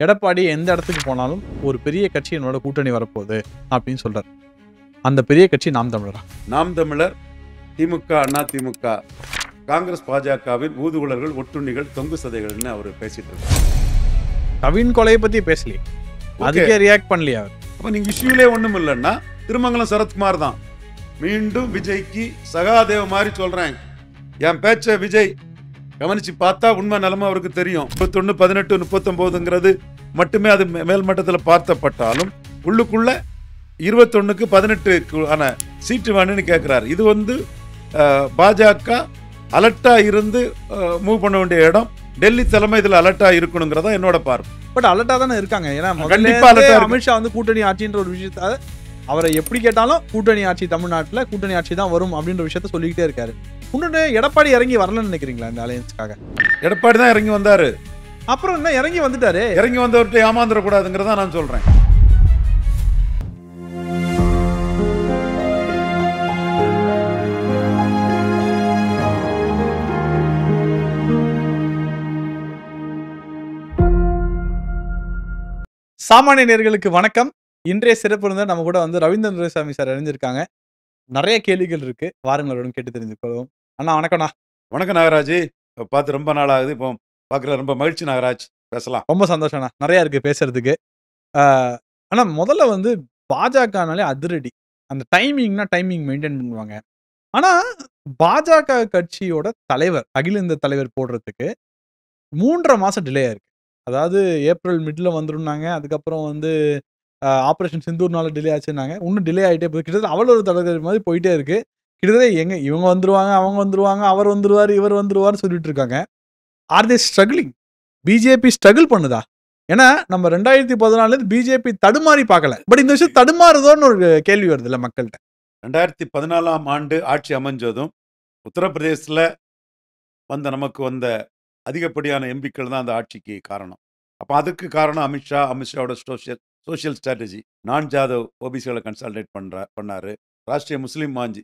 எடப்பாடி எந்த இடத்துக்கு போனாலும் ஒரு பெரிய கட்சி என்னோட கூட்டணி வரப்போகுது அப்படின்னு சொல்றாரு. அந்த பெரிய கட்சி நாம் தமிழரா? நாம் தமிழர், திமுக, அண்ணா திமுக, காங்கிரஸ், பாஜகவின் ஊதுகுழல்கள், ஒட்டுண்ணிகள், தொங்கு சதைகள்னு அவர் பேசிட்டு இருக்காரு. கவின் கொலையை பத்தி பேசலையே, அதுக்கே ரியாக்ட் பண்ணலையா அவர்? அப்ப நீங்க இஷ்யூலே ஒண்ணும் இல்லைன்னா திருமங்கலம் சரத்குமார் தான் மீண்டும் விஜய்க்கு சகாதேவ மாதிரி சொல்றேன். என் பேச்ச விஜய் கவனிச்சு பார்த்தா உண்மை நிலைமை அவருக்கு தெரியும். 21, 18, 39ங்கிறது மட்டுமே அது மேல்மட்டத்தில் பார்த்தப்பட்டாலும் உள்ளுக்குள்ள 21க்கு 18 சீட்டு வேணும்னு கேட்கிறாரு. இது பாஜக அலர்ட்டா இருந்து மூவ் பண்ண வேண்டிய இடம். டெல்லி தலைமை இதுல அலர்ட்டா இருக்கணுங்கிறதா என்னோட பார்வை. பட் அலர்ட்டா தானே இருக்காங்க. ஏன்னா கண்டிப்பா அமித்ஷா கூட்டணி ஆட்சின்ற ஒரு விஷயத்த அவரை எப்படி கேட்டாலும் கூட்டணி ஆட்சி தமிழ்நாட்டில் கூட்டணி ஆட்சி தான் வரும் அப்படின்ற விஷயத்த சொல்லிக்கிட்டே இருக்காரு. இன்னொன்று, எடப்பாடி இறங்கி வரலன்னு நினைக்கிறீங்களா இந்த அலையன்ஸ்க்காக? எடப்பாடி தான் இறங்கி வந்தாரு. அப்புறம் என்ன இறங்கி வந்துட்டாரு? இறங்கி வந்தவர்கிட்ட ஏமாந்துடக்கூடாதுங்கிறதா நான் சொல்றேன். சாமானிய நேயர்களுக்கு வணக்கம். இன்றைய சிறப்பு இருந்தால் நம்ம கூட ரவீந்திரன் துரைசாமி சார் அறிஞ்சிருக்காங்க. நிறைய கேள்விகள் இருக்கு, வாருங்களுடன் கேட்டு தெரிஞ்சுக்கொள்வோம். அண்ணா வணக்கம்ண்ணா. வணக்கம் நாகராஜ். பார்த்து ரொம்ப நாள் ஆகுது, இப்போ பார்க்குற ரொம்ப மகிழ்ச்சி நாகராஜ். பேசலாம். ரொம்ப சந்தோஷம்ண்ணா, நிறைய இருக்கு பேசுறதுக்கு. ஆனா முதல்ல பாஜகனாலே அதிரடி. அந்த டைமிங் மெயின்டைன் பண்ணுவாங்க. ஆனா பாஜக கட்சியோட தலைவர், அகில இந்திய தலைவர் போடுறதுக்கு 3.5 மாசம் டிலே ஆயிருக்கு. அதாவது ஏப்ரல் மிட்ல வந்துருந்தாங்க. அதுக்கப்புறம் ஆபரேஷன் சிந்தூர்னால டிலே ஆச்சுன்னாங்க. இன்னும் டிலே ஆகிட்டே போகுது. கிட்டத்தட்ட அவள் ஒரு தலைவர் மாதிரி போயிட்டே இருக்கு. கிட்டத்தட்ட இவங்க வந்துருவாங்க, அவங்க வந்துருவாங்க, அவர் வந்துருவார், இவர் வந்துருவார்னு சொல்லிட்டு இருக்காங்க. ஆர் தே ஸ்ட்ரகிளிங்? பிஜேபி ஸ்ட்ரகிள் பண்ணுதா? ஏன்னா நம்ம 2014 பிஜேபி தடுமாறி பார்க்கல. பட் இந்த விஷயம் தடுமாறுதோன்னு ஒரு கேள்வி வருது இல்ல மக்கள்கிட்ட. 2014ஆம் ஆண்டு ஆட்சி அமைஞ்சதும் உத்தரப்பிரதேசத்தில் நமக்கு வந்த அதிகப்படியான எம்பிக்கள் தான் அந்த ஆட்சிக்கு காரணம். அப்போ அதுக்கு காரணம் அமித்ஷாவோட சோஷியல் ஸ்ட்ராட்டஜி. நான் ஜாதவ் ஓபிசிகளை கன்சால்டேட் பண்ணாரு. ராஷ்ட்ரிய முஸ்லீம் மாஞ்சி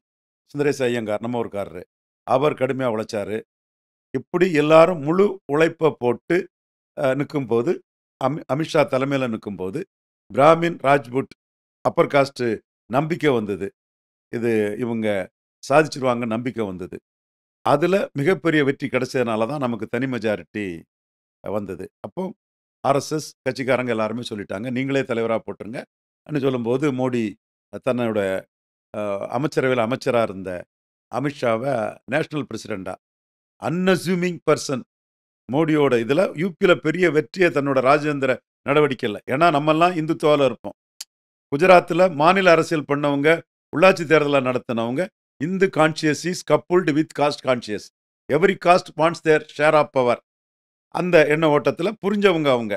சுந்தரேச ஐயங்கார் நம்ம ஊருக்காரரு, அவர் கடுமையாக உழைச்சாரு. இப்படி எல்லாரும் முழு உழைப்பை போட்டு நிற்கும் போது, அமித்ஷா தலைமையில் நிற்கும் போது பிராமின், ராஜ்புட், அப்பர் காஸ்ட் நம்பிக்கை வந்தது. இது இவங்க சாதிச்சிருவாங்க நம்பிக்கை வந்தது. அதில் மிகப்பெரிய வெற்றி கிடைச்சதுனால தான் நமக்கு தனி மெஜாரிட்டி வந்தது. அப்போ ஆர்எஸ்எஸ் கட்சிக்காரங்க எல்லாருமே சொல்லிட்டாங்க, நீங்களே தலைவராக போட்டுருங்க அப்படின்னு சொல்லும்போது, மோடி தன்னோட அமைச்சரவையில் அமைச்சராக இருந்த அமித்ஷாவை நேஷனல் பிரசிடெண்டா, அன்அஸ்யூமிங் பர்சன் மோடியோட இதில் யூபியில் பெரிய வெற்றியை தன்னோட ராஜேந்திர நடவடிக்கையில். ஏன்னா நம்மெல்லாம் இந்துத்துவாவில் இருப்போம். குஜராத்தில் மாநில அரசியல் பண்ணவங்க, உள்ளாட்சி தேர்தலை நடத்தினவங்க, Hindu conscious is coupled with caste conscious. Every caste wants their share of power. அந்த எண்ண ஓட்டத்தில் புரிஞ்சவங்க அவங்க.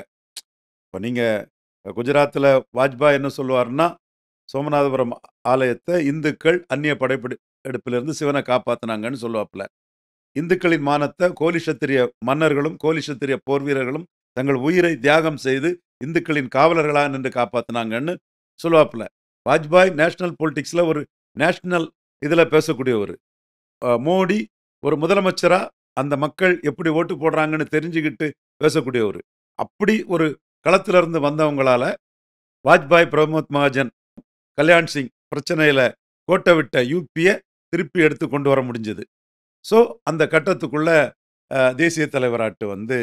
இப்போ நீங்கள் குஜராத்தில் வாஜ்பாய் என்ன சொல்லுவார்னா, சோமநாதபுரம் ஆலயத்தை இந்துக்கள் அந்நிய படைப்பிடிப்பிலிருந்து சிவனை காப்பாற்றினாங்கன்னு சொல்லுவாப்புல. இந்துக்களின் மானத்தை கோலிஷத்திரிய மன்னர்களும் கோலிஷத்திரிய போர் வீரர்களும் தங்கள் உயிரை தியாகம் செய்து இந்துக்களின் காவலர்களாக நின்று காப்பாற்றினாங்கன்னு சொல்லுவாப்புல. வாஜ்பாய் நேஷனல் பொலிட்டிக்ஸில் ஒரு நேஷனல் இதில் பேசக்கூடியவர். மோடி ஒரு முதலமைச்சராக அந்த மக்கள் எப்படி ஓட்டு போடுறாங்கன்னு தெரிஞ்சுக்கிட்டு பேசக்கூடியவர். அப்படி ஒரு களத்திலிருந்து வந்தவங்களால வாஜ்பாய், பிரமோத் மகாஜன், கல்யாண் சிங் பிரச்சனையில் கோட்டை விட்ட யூபியை திருப்பி எடுத்து கொண்டு வர முடிஞ்சது. ஸோ அந்த கட்டத்துக்குள்ள தேசிய தலைவராட்டு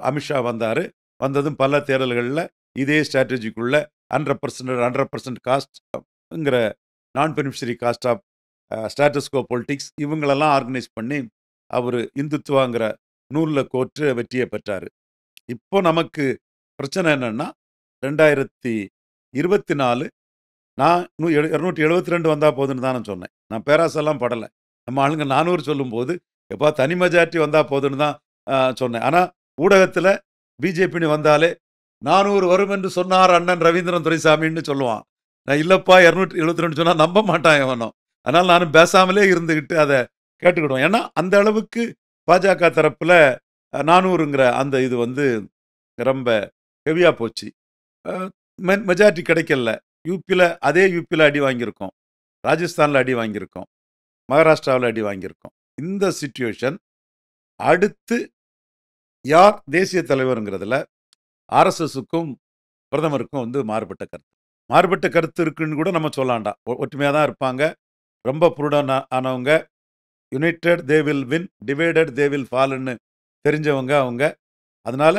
அமித்ஷா வந்தார். வந்ததும் பல தேர்தல்களில் இதே ஸ்ட்ராட்டஜிக்குள்ள 100% காஸ்ட்ங்கிற நான் பெனிஃபிஷரி காஸ்ட் ஆஃப் ஸ்டாட்டஸ்கோ பொலிட்டிக்ஸ் இவங்களெல்லாம் ஆர்கனைஸ் பண்ணி அவர் இந்துத்துவாங்கிற நூலில் கோர்த்து வெற்றியை பெற்றார். இப்போ நமக்கு பிரச்சனை என்னன்னா, 2024 நான் 272 வந்தால் போதுன்னு தான் நான் சொன்னேன். நான் பேராசெல்லாம் படலை. நம்ம ஆளுங்க 400 சொல்லும்போது எப்போ தனி மெஜாரிட்டி வந்தால் போதுன்னு தான் சொன்னேன். ஆனால் ஊடகத்தில் பிஜேபின்னு வந்தாலே 400 வரும் என்று சொன்னார் அண்ணன் ரவீந்திரன் துரைசாமின்னு சொல்லுவான். நான் இல்லைப்பா 272 சொன்னால் நம்ப மாட்டான் எவனும். அதனால் நானும் பேசாமலே இருந்துக்கிட்டு அதை கேட்டுக்கிடுவோம். ஏன்னா அந்த அளவுக்கு பாஜக தரப்பில் 400ங்கிற அந்த இது ரொம்ப ஹெவியாக போச்சு. மெஜாரிட்டி கிடைக்கல. அதே யூபியில் அடி வாங்கியிருக்கோம், ராஜஸ்தானில் அடி வாங்கியிருக்கோம், மகாராஷ்டிராவில் அடி வாங்கியிருக்கோம். இந்த சிச்சுவேஷன் அடுத்து யார் தேசிய தலைவருங்கிறதுல ஆர்எஸ்எஸ்ஸுக்கும் பிரதமருக்கும் வந்து மாறுபட்ட கருத்து. மாறுபட்ட கருத்து இருக்குன்னு கூட நம்ம சொல்லாண்டா. ஒற்றுமையா தான் இருப்பாங்க. ரொம்ப புருடன் ஆனவங்க. United they will win, divided they will ஃபால்ன்னு தெரிஞ்சவங்க அவங்க. அதனால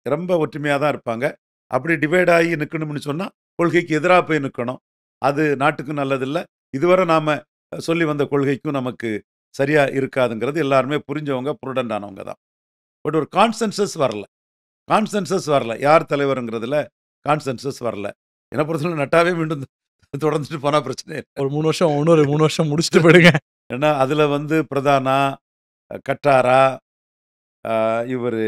ரொம்ப ஒற்றுமையா தான் இருப்பாங்க. அப்படி டிவைட் ஆகி நிக்கணும்னு சொன்னா, கொள்கைக்கு எதிரா போய் நிக்கணும். அது நாட்டுக்கும் நல்லதில்ல. இதுவரை நாம சொல்லி வந்த கொள்கைக்கும் நமக்கு சரியா இருக்காதுங்கிறது எல்லாருமே புரிஞ்சவங்க, புருடன்ட் ஆனவங்க தான். பட் ஒரு கான்சென்சஸ் வரல. யார் தலைவருங்கிறதுல கான்சென்சஸ் வரல. என்ன பொறுத்தவரை நட்டாவே மீண்டும் தொடர்ந்துட்டு போனா பிரச்சனை இல்ல. ஒரு 3 வருஷம் இன்னொரு 3 வருஷம் முடிச்சுட்டு போயிடுங்க. ஏன்னா, அதுல வந்து பிரதானா, கட்டாரா, இவரு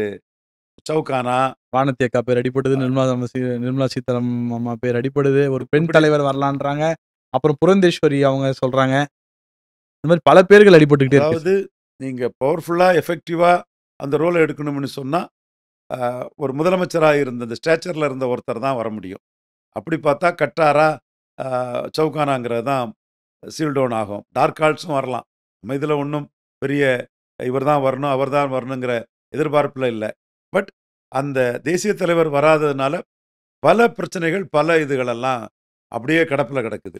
சவுகானா, வானதி அக்கா பேர் அடிபடுது. நிர்மலா சீதாராமன் அம்மா பேர் அடிபடுது. ஒரு பெண் இப்படி தலைவர் வரலான்றாங்க. அப்புறம் புரந்தேஸ்வரி அவங்க சொல்றாங்க. இந்த மாதிரி பல பேர்கள் அடிபட்டுக்கிட்டே இருக்கு. அதாவது நீங்க பவர்ஃபுல்லா, எஃபெக்டிவா அந்த ரோல எடுக்கணும்னு சொன்னா, ஒரு முதலமைச்சரா இருந்த இந்த ஸ்டேச்சர்ல இருந்த ஒருத்தர் தான் வர முடியும். அப்படி பார்த்தா கட்டாரா, சவுகானாங்கிறது தான் சீல் டவுன் ஆகும். டார்க் ஹார்ஸும் வரலாம். நம்ம இதுல ஒண்ணும் பெரிய இவர் தான் வரணும், அவர் தான் வரணுங்கிற எதிர்பார்ப்புல இல்ல. பட் அந்த தேசிய தலைவர் வராததுனால பல பிரச்சனைகள், பல இதுகளெல்லாம் அப்படியே கிடப்புல கிடக்குது.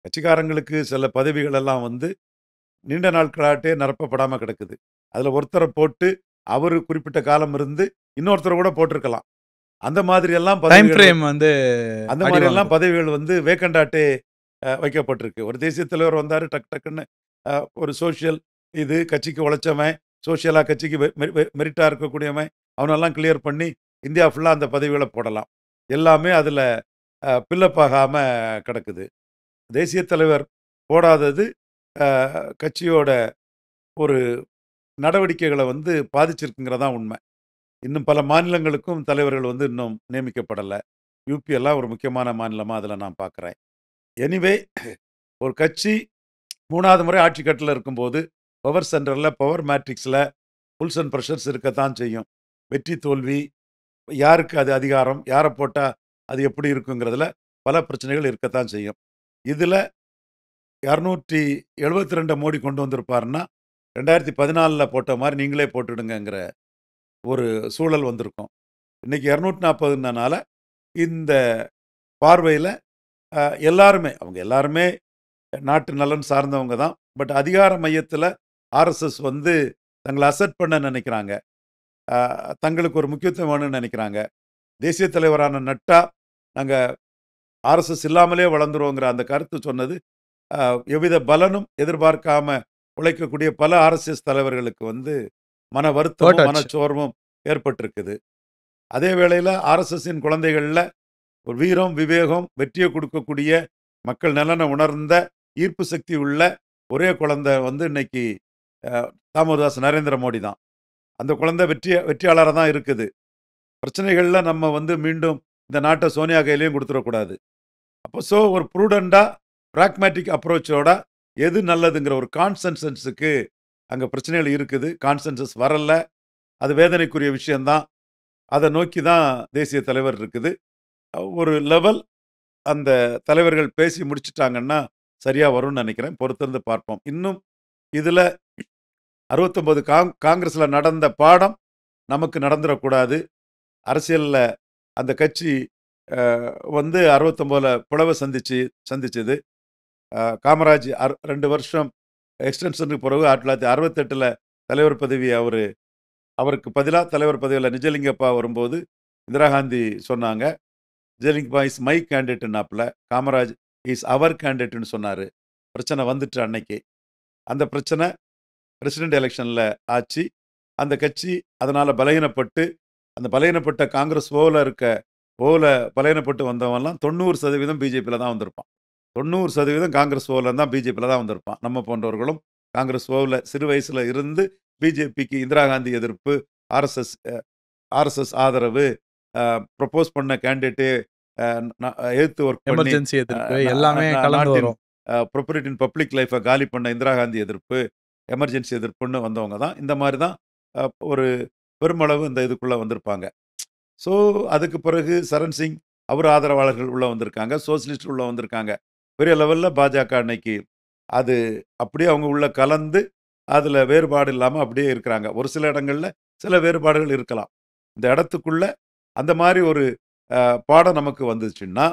கட்சிக்காரங்களுக்கு சில பதவிகள் எல்லாம் வந்து நீண்ட நாட்களாட்டே நிரப்பப்படாம கிடக்குது. அதுல ஒருத்தர போட்டு, அவரு குறிப்பிட்ட காலம் இருந்து, இன்னொருத்தர கூட போட்டிருக்கலாம். அந்த மாதிரி எல்லாம் டைம் பதவிகள் ஃப்ரேம் வந்து அந்த அடி மாதிரி எல்லாம் வாங்குது. பதவிகள் வந்து வேக்கண்டாட்டே வைக்கப்பட்டிருக்கு. ஒரு தேசிய தலைவர் வந்தாரு, டக்குன்னு ஒரு சோசியல் இது கட்சிக்கு உழைச்சவன், சோசியலா கட்சிக்கு மெரிட்டா இருக்கக்கூடியவன், அவனெல்லாம் கிளியர் பண்ணி இந்தியா ஃபுல்லா அந்த பதவிகள போடலாம். எல்லாமே அதுல பில்லப் ஆகாம கிடக்குது. தேசிய தலைவர் போடாதது கட்சியோட ஒரு நடவடிக்கைகள வந்து பாதிச்சிருக்குங்கிறது தான் உண்மை. இன்னும் பல மாநிலங்களுக்கும் தலைவர்கள் வந்து இன்னும் நியமிக்கப்படல. யுபி எல்லாம் ஒரு முக்கியமான மாநிலமா அதுல நான் பார்க்குறேன். எனிவே ஒரு கட்சி 3வது முறை ஆட்சி கட்டுல இருக்கும்போது, பவர் சென்டர்ல, பவர் மேட்ரிக்ஸ்ல புல்ஸ் அண்ட் பிரஷர்ஸ் இருக்கத்தான் செய்யும். வெற்றி, தோல்வி, யாருக்கு அது அதிகாரம், யார போட்டா அது எப்படி இருக்குங்கிறதுல பல பிரச்சனைகள் இருக்கத்தான் செய்யும். இதுல 272 மோடி கொண்டு வந்திருப்பாருன்னா, 2014ல போட்ட மாரி நீங்களே போட்டுடுங்கங்கிற ஒரு சூழல் வந்திருக்கும். இன்னைக்கு 240னால இந்த பார்வையில எல்லாருமே, அவங்க எல்லாருமே நாட்டு நலன் சார்ந்தவங்க தான். பட் அதிகார மையத்துல ஆர்எஸ்எஸ் வந்து தங்கள அசெட் பண்ண நினைக்கிறாங்க. தங்களுக்கு ஒரு முக்கியத்துவம் வேணும்னு நினைக்கிறாங்க. தேசிய தலைவரான நட்டா, நாங்க ஆர்எஸ்எஸ் இல்லாமலே வளர்ந்துருவோங்கிற அந்த கருத்து சொன்னது, எவ்வித பலனும் எதிர்பார்க்காம உழைக்கக்கூடிய பல ஆர்எஸ்எஸ் தலைவர்களுக்கு வந்து மன வருத்தமும், ஹர்ட் ஆச்சு. மனச்சோர்வும் ஏற்பட்டிருக்குது. அதே வேளையில ஆர்எஸ்எஸ்ஸின் குழந்தைகள்ல ஒரு வீரம், விவேகம், வெற்றிய குடுக்கக்கூடிய, மக்கள் நலன உணர்ந்த, ஈர்ப்பு சக்தி உள்ள ஒரே குழந்தை வந்து இன்னைக்கு தாமோதாஸ் நரேந்திர மோடி தான். அந்த குழந்தை வெற்றியாளரா தான் இருக்குது. பிரச்சனைகள்ல நம்ம வந்து மீண்டும் இந்த நாட்ட சோனியா கையிலயும் குடுத்துறக்கூடாது. அப்போ ஒரு ப்ரூடென்ட்டா, பிராக்மேட்டிக் அப்ரோச்சோட எது நல்லதுங்கிற ஒரு கான்சென்சஸ்க்கு அங்க பிரச்சனைகள் இருக்குது. கான்சென்சஸ் வரல. அது வேதனைக்குரிய விஷயம் தான். அத நோக்கி தான் தேசிய தலைவர் இருக்குது. ஒரு லெவல் அந்த தலைவர்கள் பேசி முடிச்சுட்டாங்கன்னா, சரியா வரும்னு நினைக்கிறேன். பொறுத்திருந்து பார்ப்போம். இன்னும் இதுல 69 காங்கிரஸ்ல நடந்த பாடம் நமக்கு நடந்துறக்கூடாது. அரசியல்ல அந்த கட்சி வந்து 69ல பிளவ சந்திச்சது. காமராஜ் 2 வருஷம் எக்ஸ்டென்ஷனுக்கு பிறகு 1968ல தலைவர் பதவி அவருக்கு பதிலா தலைவர் பதவியில நிஜலிங்கப்பா வரும்போது, இந்திரா காந்தி சொன்னாங்க, நிஜலிங்கப்பா இஸ் மை கேண்டிடேட்னாப்ல. காமராஜ் இஸ் அவர் கேண்டிடேட்னு சொன்னாரு. பிரச்சனை வந்துட்டு அன்னைக்கு. அந்த பிரச்சனை பிரசிடென்ட் எலெக்ஷன்ல ஆச்சு. அந்த கட்சி அதனால பலகீனப்பட்டு, அந்த பலகீனப்பட்ட காங்கிரஸ் ஓல பலகீனப்பட்டு வந்தவன்லாம் 90% பிஜேபியில தான் வந்திருப்பான். 90% காங்கிரஸ் ஓல தான் பிஜேபியில தான் வந்திருப்பான். நம்ம போன்றவர்களும் காங்கிரஸ் ஓல சிறு வயசுல இருந்து பிஜேபிக்கு இந்திரா காந்தி எதிர்ப்பு, ஆர்எஸ்எஸ் ஆதரவு, ப்ரொபோஸ் பண்ண கேண்டிடேட்டே எதிர்த்து ஒர்க் பண்ணி எமர்ஜென்சி எதிர்ப்பு எல்லாமே கலந்து நாட்டின் வரும். ப்ரொபரேட் இன் பப்ளிக் லைஃபை காலி பண்ண இந்திரா காந்தி எதிர்ப்பு, எமர்ஜென்சி எதிர்ப்புன்னு வந்தவங்க தான். இந்த மாதிரி தான் ஒரு பெருமளவு இந்த இதுக்குள்ள வந்திருப்பாங்க. ஸோ அதுக்கு பிறகு சரண் சிங் அவர் ஆதரவாளர்கள் உள்ள வந்திருக்காங்க. சோசியலிஸ்ட் உள்ள வந்திருக்காங்க. பெரிய லெவல்ல பாஜக அன்னைக்கு அது அப்படியே அவங்க உள்ள கலந்து அதுல வேறுபாடு இல்லாம அப்படியே இருக்கிறாங்க. ஒரு சில இடங்கள்ல சில வேறுபாடுகள் இருக்கலாம். இந்த இடத்துக்குள்ள அந்த மாதிரி ஒரு பாடம் நமக்கு வந்துச்சுன்னா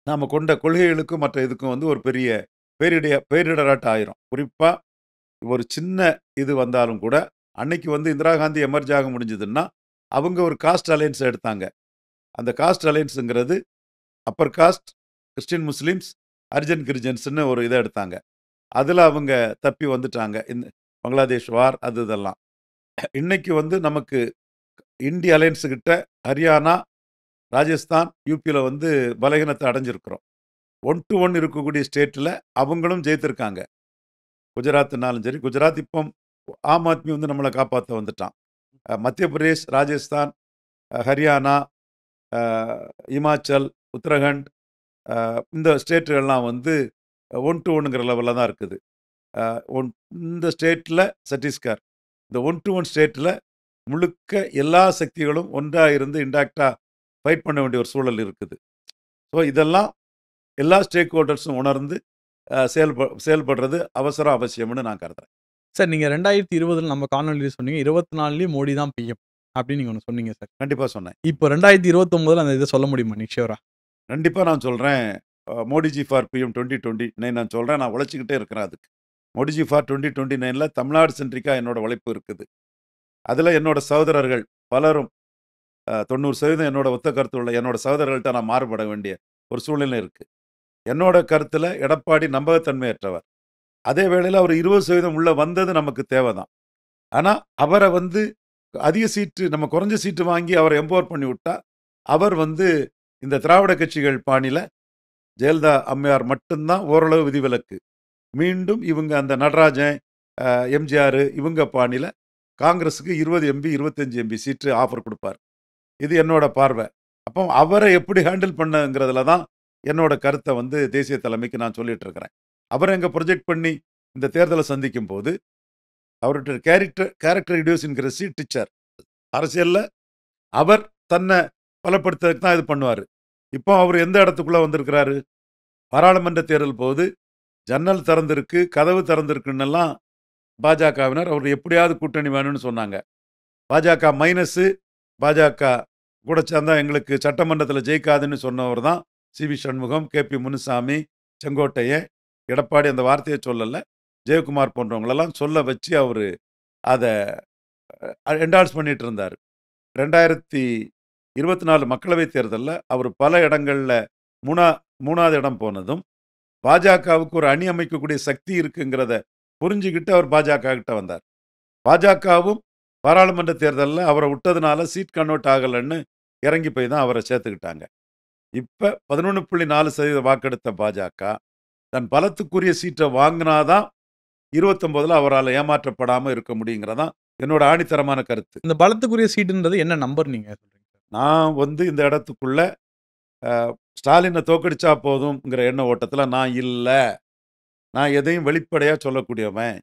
நாம கொண்ட கொள்கைகளுக்கும் மற்ற இதுக்கும் வந்து ஒரு பெரிய பேரிடராட்டம் ஆயிரும். குறிப்பா ஒரு சின்ன இது வந்தாலும் கூட அன்னைக்கு வந்து இந்திரா காந்தி எமர்ஜ் ஆக முடிஞ்சதுன்னா அவங்க ஒரு காஸ்ட் அலையன்ஸ் எடுத்தாங்க. அந்த காஸ்ட் அலையன்ஸுங்கிறது upper caste, Christian Muslims, Harijan கிரிஜன்ஸ்னு ஒரு இதை எடுத்தாங்க. அதில் அவங்க தப்பி வந்துட்டாங்க. இந்த பங்களாதேஷ் வார் அது இதெல்லாம். இன்னைக்கு வந்து நமக்கு இந்திய அலையன்ஸு கிட்ட ஹரியானா, ராஜஸ்தான், யூபியில் வந்து பலகீனத்தை அடைஞ்சிருக்கிறோம். 1 to 1 இருக்கக்கூடிய ஸ்டேட்டில் அவங்களும் ஜெயித்திருக்காங்க. குஜராத்னாலும் சரி, குஜராத் இப்போ ஆம் ஆத்மி வந்து நம்மளை காப்பாற்ற வந்துட்டான். மத்திய பிரதேஷ், ராஜஸ்தான், ஹரியானா, இமாச்சல், உத்தரகண்ட், இந்த ஸ்டேட்டுகள்லாம் வந்து 1 to 1ங்கிற லெவலில் தான் இருக்குது. இந்த ஸ்டேட்டில் சத்தீஸ்கர், இந்த 1 to 1 ஸ்டேட்டில் முழுக்க எல்லா சக்திகளும் ஒன்றாக இருந்து இன்டாக்டாக ஃபைட் பண்ண வேண்டிய ஒரு சூழல் இருக்குது. ஸோ இதெல்லாம் எல்லா ஸ்டேக் ஹோல்டர்ஸும் உணர்ந்து செயல்படுறது அவசியம்னு நான் கருதுறேன். சார் நீங்க 2020 நம்ம காணொலியில சொன்னீங்க 24லயும் மோடி தான் பிஎம் அப்படின்னு நீங்க ஒன்று சொன்னீங்க சார். கண்டிப்பாக சொன்னேன். இப்போ 2029 அந்த இதை சொல்ல முடியுமா நிச்சயரா? கண்டிப்பாக நான் சொல்கிறேன். மோடிஜி ஃபார் பிஎம் 2029 நான் சொல்கிறேன். நான் உழைச்சிக்கிட்டே இருக்கிறேன் அதுக்கு. மோடிஜி ஃபார் 2029ல் தமிழ்நாடு சென்ட்ரிக்காக என்னோட உழைப்பு இருக்குது. அதில் என்னோட சகோதரர்கள் பலரும் 90% என்னோட ஒத்த கருத்து உள்ள என்னோட சகோதரர்கள்ட்ட நான் மாறுபட வேண்டிய ஒரு சூழ்நிலை இருக்குது. என்னோட கருத்தில் எடப்பாடி நம்பகத்தன்மையற்றவர். அதே வேளையில் அவர் 20% உள்ள வந்தது நமக்கு தேவை தான். ஆனால் அவரை வந்து அதிக சீட்டு நம்ம குறைஞ்ச சீட்டு வாங்கி அவரை எம்பவர் பண்ணி விட்டா அவர் வந்து இந்த திராவிட கட்சிகள் பாணியில் ஜெயலலிதா அம்மையார் மட்டும்தான் ஓரளவு விதிவிலக்கு. மீண்டும் இவங்க அந்த நடராஜன், எம்ஜிஆர் இவங்க பாணியில் காங்கிரஸுக்கு 20 எம்பி 25 எம்பி சீட்டு ஆஃபர் கொடுப்பார். இது என்னோட பார்வை. அப்போ அவரை எப்படி ஹேண்டில் பண்ணுங்கிறதுல தான் என்னோட கருத்தை வந்து தேசிய தலைமைக்கு நான் சொல்லிட்டு இருக்கிறேன். அவரை எங்கே ப்ரொஜெக்ட் பண்ணி இந்த தேர்தலை சந்திக்கும் போது அவர்கிட்ட கேரக்டர் இடியோசின்கிரசி டீச்சர் அரசியலில் அவர் தன்னை பலப்படுத்துறதுக்கு தான் இது பண்ணுவார். இப்போ அவர் எந்த இடத்துக்குள்ளே வந்திருக்கிறாரு? பாராளுமன்ற தேர்தல் போது ஜன்னல் திறந்திருக்கு, கதவு திறந்திருக்குன்னெல்லாம் பாஜகவினர் அவர் எப்படியாவது கூட்டணி வேணும்னு சொன்னாங்க. பாஜக மைனஸு, பாஜக கூட சேர்ந்தா எங்களுக்கு சட்டமன்றத்தில் ஜெயிக்காதுன்னு சொன்னவர் தான் சி.வி. சண்முகம், கே.பி. முனுசாமி, செங்கோட்டையன், எடப்பாடி அந்த வார்த்தையை சொல்லலை, ஜெயக்குமார் போன்றவங்களெல்லாம் சொல்ல வச்சு அவர் அதை என்டார்ஸ் பண்ணிட்டு இருந்தார். 2024 மக்களவைத் தேர்தலில் அவர் பல இடங்களில் மூணாவது இடம் போனதும் பாஜகவுக்கு ஒரு அணி அமைக்கக்கூடிய சக்தி இருக்குங்கிறத புரிஞ்சுக்கிட்டு அவர் பாஜக கிட்ட வந்தார். பாஜகவும் பாராளுமன்ற தேர்தலில் அவரை விட்டதுனால சீட் கன்வெர்ட் ஆகலைன்னு இறங்கி போய் தான் அவரை சேர்த்துக்கிட்டாங்க. இப்போ 11.4% வாக்கெடுத்த பாஜக தன் பலத்துக்குரிய சீட்டை வாங்கினாதான் 29ல் அவரால் ஏமாற்றப்படாமல் இருக்க முடியுங்கிறதான் என்னோட ஆணித்தரமான கருத்து. இந்த பலத்துக்குரிய சீட்டுன்றது என்ன நம்பர் நீங்க சொல்றீங்க? நான் வந்து இந்த இடத்துக்குள்ள ஸ்டாலினை தோக்கடிச்சா போதும்ங்கிற எண்ண ஓட்டத்தில் நான் இல்லை. நான் எதையும் வெளிப்படையாக சொல்லக்கூடியவன்.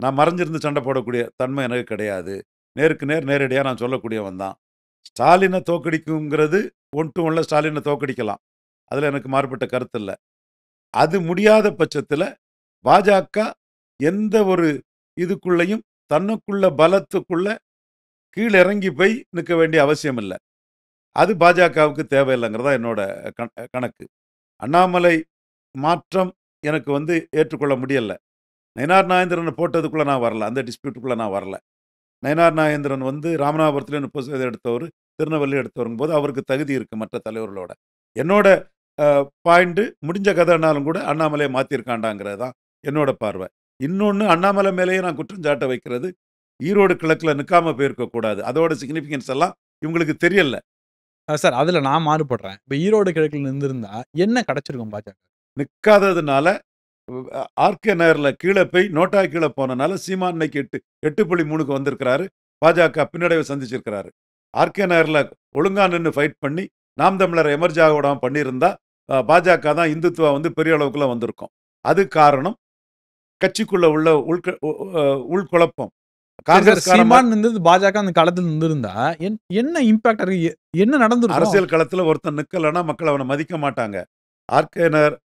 நான் மறைஞ்சிருந்து சண்டை போடக்கூடிய தன்மை எனக்கு கிடையாது. நேருக்கு நேரடியாக நான் சொல்லக்கூடியவன் தான். ஸ்டாலினை தோக்கடிக்குங்கிறது 1 to 1ல் ஸ்டாலினை தோக்கடிக்கலாம். அதில் எனக்கு மாறுபட்ட கருத்து இல்லை. அது முடியாத பட்சத்தில் பாஜக எந்த ஒரு இதுக்குள்ளேயும் தன்னுக்குள்ள பலத்துக்குள்ள கீழே இறங்கி போய் நிற்க வேண்டிய அவசியம் இல்லை. அது பாஜகவுக்கு தேவையில்லைங்கிறதா என்னோட கணக்கு. அண்ணாமலை மாற்றம் எனக்கு வந்து ஏற்றுக்கொள்ள முடியலை. நயினார் நாகேந்திரனை போட்டதுக்குள்ளே நான் வரல, அந்த டிஸ்பியூட்டுக்குள்ளே நான் வரல. நயினார் நாகேந்திரன் வந்து ராமநாதபுரத்தில் 30% எடுத்தவர், திருநெல்வேலி எடுத்தவருங்கும் போது அவருக்கு தகுதி இருக்குது மற்ற தலைவர்களோட. என்னோட பாயிண்ட்டு முடிஞ்ச கதைனாலும் கூட அண்ணாமலையை மாற்றிருக்காண்டாங்கிறது தான் என்னோட பார்வை. இன்னொன்று, அண்ணாமலை மேலேயே நான் குற்றஞ்சாட்ட வைக்கிறது ஈரோடு கிழக்கில் நிற்காம போயிருக்கக்கூடாது. அதோட சிக்னிஃபிகன்ஸ் எல்லாம் இவங்களுக்கு தெரியல. சார் அதில் நான் மாறுபடுறேன். இப்போ ஈரோடு கிழக்கில் நின்றுருந்தா என்ன கிடைச்சிருக்கும் பாஜக? நிற்காததுனால ஆர்கே நகரில் கீழே போய் நோட்டா கீழே போனனால சீமான் இன்னைக்கு 8.3க்கு வந்திருக்கிறாரு. பாஜக பின்னடைவை சந்திச்சிருக்கிறாரு. ஆர்கே நகரில் ஒழுங்கா நின்று ஃபைட் பண்ணி நாம் தமிழர் எமர்ஜ் ஆக விடாமல் பண்ணியிருந்தா பாஜக தான் இந்துத்துவா வந்து பெரிய அளவுக்குள்ள வந்திருக்கும். அது காரணம் கட்சிக்குள்ள உள்ள உள்குழப்பம். பாஜக அந்த களத்தில் நின்றுருந்தா என்ன இம்பாக்ட் இருக்கு? என்ன நடந்து அரசியல் களத்தில் ஒருத்தன் நிக்கலன்னா மக்கள் அவனை மதிக்க மாட்டாங்க. ஆர்கே நகர்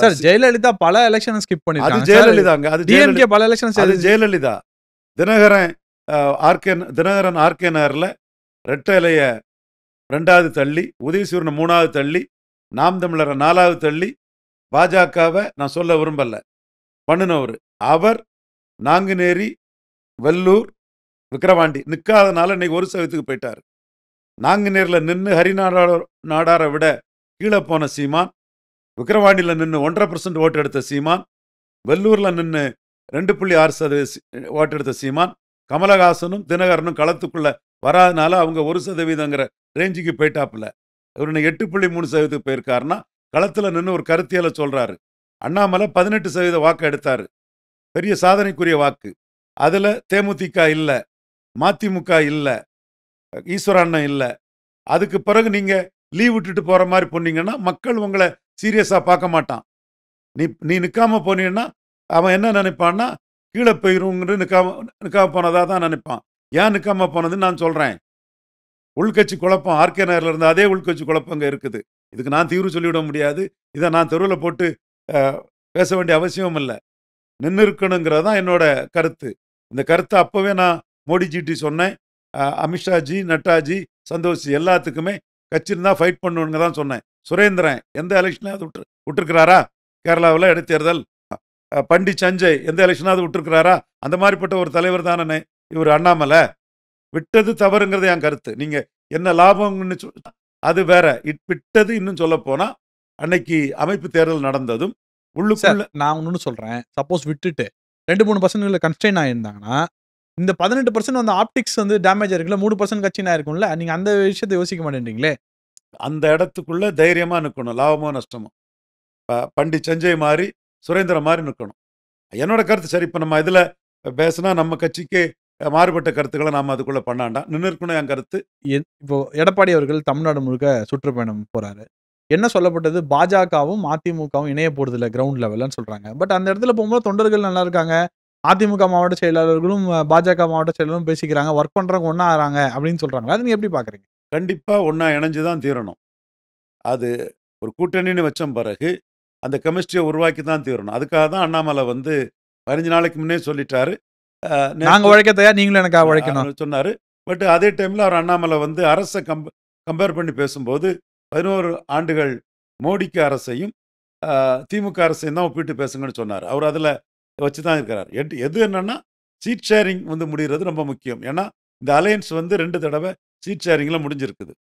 சார் ஜெயலலிதா பல எலெக்ஷன் ஸ்கிப் பண்ணிருக்காங்க. அது ஜெயலலிதாங்க. அது டிஎம்கே பல எலெக்ஷன் அது ஜெயலலிதா. தினகரன் ஆர்கே நகர்ல ரெட்டை இலைய 2வது தள்ளி, உதயசூரியனை 3வது தள்ளி, நாம் தமிழரை 4வது தள்ளி, பாஜகவை நான் சொல்ல விரும்பல, பண்ணுனவரு. அவர் நாங்குநேரி, வெல்லூர், விக்கிரவாண்டி நிக்காதனால இன்னைக்கு 1% போயிட்டாரு. நாங்குநேரில நின்னு நாடாரை விட கீழே போன சீமான், விக்கிரவாண்டியில நின்னு 1.5% ஓட்டு எடுத்த சீமான், வெல்லூர்ல நின்னு 2.6% ஓட்டு எடுத்த சீமான், கமலஹாசனும் தினகரனும் களத்துக்குள்ள வராதனால அவங்க 1%ங்கிற ரேஞ்சுக்கு போயிட்டாப்புல. இவர் 8.3% போயிருக்காருன்னா களத்துல நின்று ஒரு கருத்தியலை சொல்றாரு. அண்ணாமலை 18% வாக்கு எடுத்தாரு. பெரிய சாதனைக்குரிய வாக்கு. அதுல தேமுதிக இல்ல, மதிமுக இல்ல, ஈஸ்வர அண்ணன் இல்ல. அதுக்கு பிறகு நீங்க லீவ் விட்டுட்டு போற மாதிரி போனீங்கன்னா மக்கள் உங்களை சீரியஸா பார்க்க மாட்டான். நீ நிக்காம போனீங்கன்னா அவன் என்ன நினைப்பான்னா கீழே போயிருங்கிறது நிக்காம போனதா தான் நினைப்பான். ஏன் நிக்காம போனதுன்னு நான் சொல்றேன். உள்கட்சி குழப்பம் ஆர்கே நகர்ல இருந்து அதே உள்கட்சி குழப்பம் அங்கே இருக்குது. இதுக்கு நான் தீர்வு சொல்லிவிட முடியாது. இதை நான் தெருவில் போட்டு பேச வேண்டிய அவசியமும் இல்லை. நின்று இருக்கணுங்கிறது தான் என்னோட கருத்து. இந்த கருத்தை அப்போவே நான் மோடிஜிட்டி சொன்னேன். அமித்ஷாஜி, நட்டாஜி, சந்தோஷ் எல்லாத்துக்குமே கட்சி இருந்தால் ஃபைட் பண்ணுங்க தான் சொன்னேன். சுரேந்திரன் எந்த எலெக்ஷனாவது விட்டுருக்கிறாரா? கேரளாவில் இடைத்தேர்தல். பண்டிட் சஞ்சய் எந்த எலெக்ஷனாவது விட்டுருக்கிறாரா? அந்த மாதிரிப்பட்ட ஒரு தலைவர் தானே இவர் அண்ணாமலை. விட்டது தவறுங்கிறது என் கருத்து. நீங்க என்ன லாபம்னு அது வேற. விட்டது இன்னும் சொல்ல போனா அன்னைக்கு அமைப்பு தேர்தல் நடந்ததும் உள்ளுக்குள்ள நான் ஒன்னு சொல்றேன். சப்போஸ் விட்டுட்டு 2-3% கன்ஸ்ட்ரெயின் ஆயிருந்தாங்கன்னா இந்த 18% வந்து ஆப்டிக்ஸ் வந்து டேமேஜ் ஆயிருக்குல்ல, 3% கட்சினா இருக்கும்ல. நீங்க அந்த விஷயத்தை யோசிக்க மாட்டேன்றீங்களே. அந்த இடத்துக்குள்ள தைரியமா நிற்கணும். லாபமோ நஷ்டமோ. பண்டிட் சஞ்சய் மாதிரி, சுரேந்திரன் மாதிரி நிற்கணும். என்னோட கருத்து சரி. இப்போ நம்ம இதில் பேசினா நம்ம கட்சிக்கு மாறுபட்ட கருத்துக்களை நாம் அதுக்குள்ள பண்ணாண்டாம். நின்று இருக்கணும் என் கருத்து. இப்போ எடப்பாடி அவர்கள் தமிழ்நாடு முழுக்க சுற்றுப்பயணம் போறாரு. என்ன சொல்லப்பட்டது? பாஜகவும் அதிமுகவும் இணைய போறது இல்லை கிரவுண்ட் லெவல்னு சொல்றாங்க. பட் அந்த இடத்துல போகும்போது தொண்டர்கள் நல்லா இருக்காங்க. அதிமுக மாவட்ட செயலாளர்களும் பாஜக மாவட்ட செயலாளரும் பேசிக்கிறாங்க. ஒர்க் பண்றவங்க ஒன்னா ஆறாங்க அப்படின்னு சொல்றாங்க. அது நீங்க எப்படி பாக்குறீங்க? கண்டிப்பா ஒன்னா இணைஞ்சு தான் தீரணும். அது ஒரு கூட்டணின்னு வச்ச பிறகு அந்த கெமிஸ்ட்ரியை உருவாக்கி தான் தீரணும். அதுக்காக தான் அண்ணாமலை வந்து 15 நாளைக்கு முன்னே சொல்லிட்டாரு. நாங்க உழைக்க தயார், நீங்களும் எனக்காக உழைக்கணும் சொன்னாரு. பட் அதே டைம்ல அவர் அண்ணாமலை வந்து அரசை கம்பேர் பண்ணி பேசும்போது 11 ஆண்டுகள் மோடிக்கு அரசையும் திமுக அரசையும் தான் ஒப்பிட்டு பேசுங்கன்னு சொன்னார். அவர் அதில் வச்சு தான் இருக்கிறார். எது என்னன்னா சீட் ஷேரிங் வந்து முடிகிறது ரொம்ப முக்கியம். ஏன்னா இந்த அலையன்ஸ் வந்து 2 தடவை சீட் ஷேரிங்கில் முறிஞ்சிருக்குது.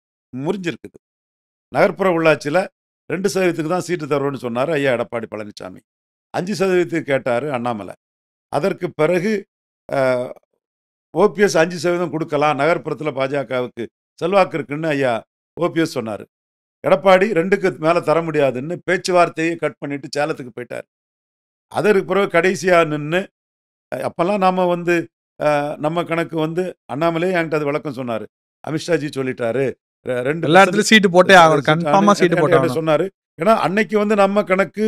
நகர்ப்புற உள்ளாட்சியில் 2% தான் சீட்டு தருவோன்னு சொன்னார் ஐயா எடப்பாடி பழனிசாமி. 5% கேட்டார் அண்ணாமலை. அதற்கு பிறகு ஓபிஎஸ் 5% கொடுக்கலாம், நகர்ப்புறத்தில் பாஜகவுக்கு செல்வாக்கு இருக்குன்னு ஐயா ஓபிஎஸ் சொன்னார். எடப்பாடி 2க்கு மேலே தர முடியாதுன்னு பேச்சுவார்த்தையை கட் பண்ணிட்டு சேலத்துக்கு போயிட்டார். அதற்கு பிறகு கடைசியாக நின்று அப்போல்லாம் நாம் வந்து நம்ம கணக்கு வந்து அண்ணாமலே என்கிட்ட அது விளக்கம் சொன்னார். அமித்ஷாஜி சொல்லிட்டாரு, 2 எல்லா இடத்துலையும் சீட்டு போட்டே ஆகணும், கன்ஃபார்மா சீட்டு போட்டு சொன்னார். ஏன்னா அன்னைக்கு வந்து நம்ம கணக்கு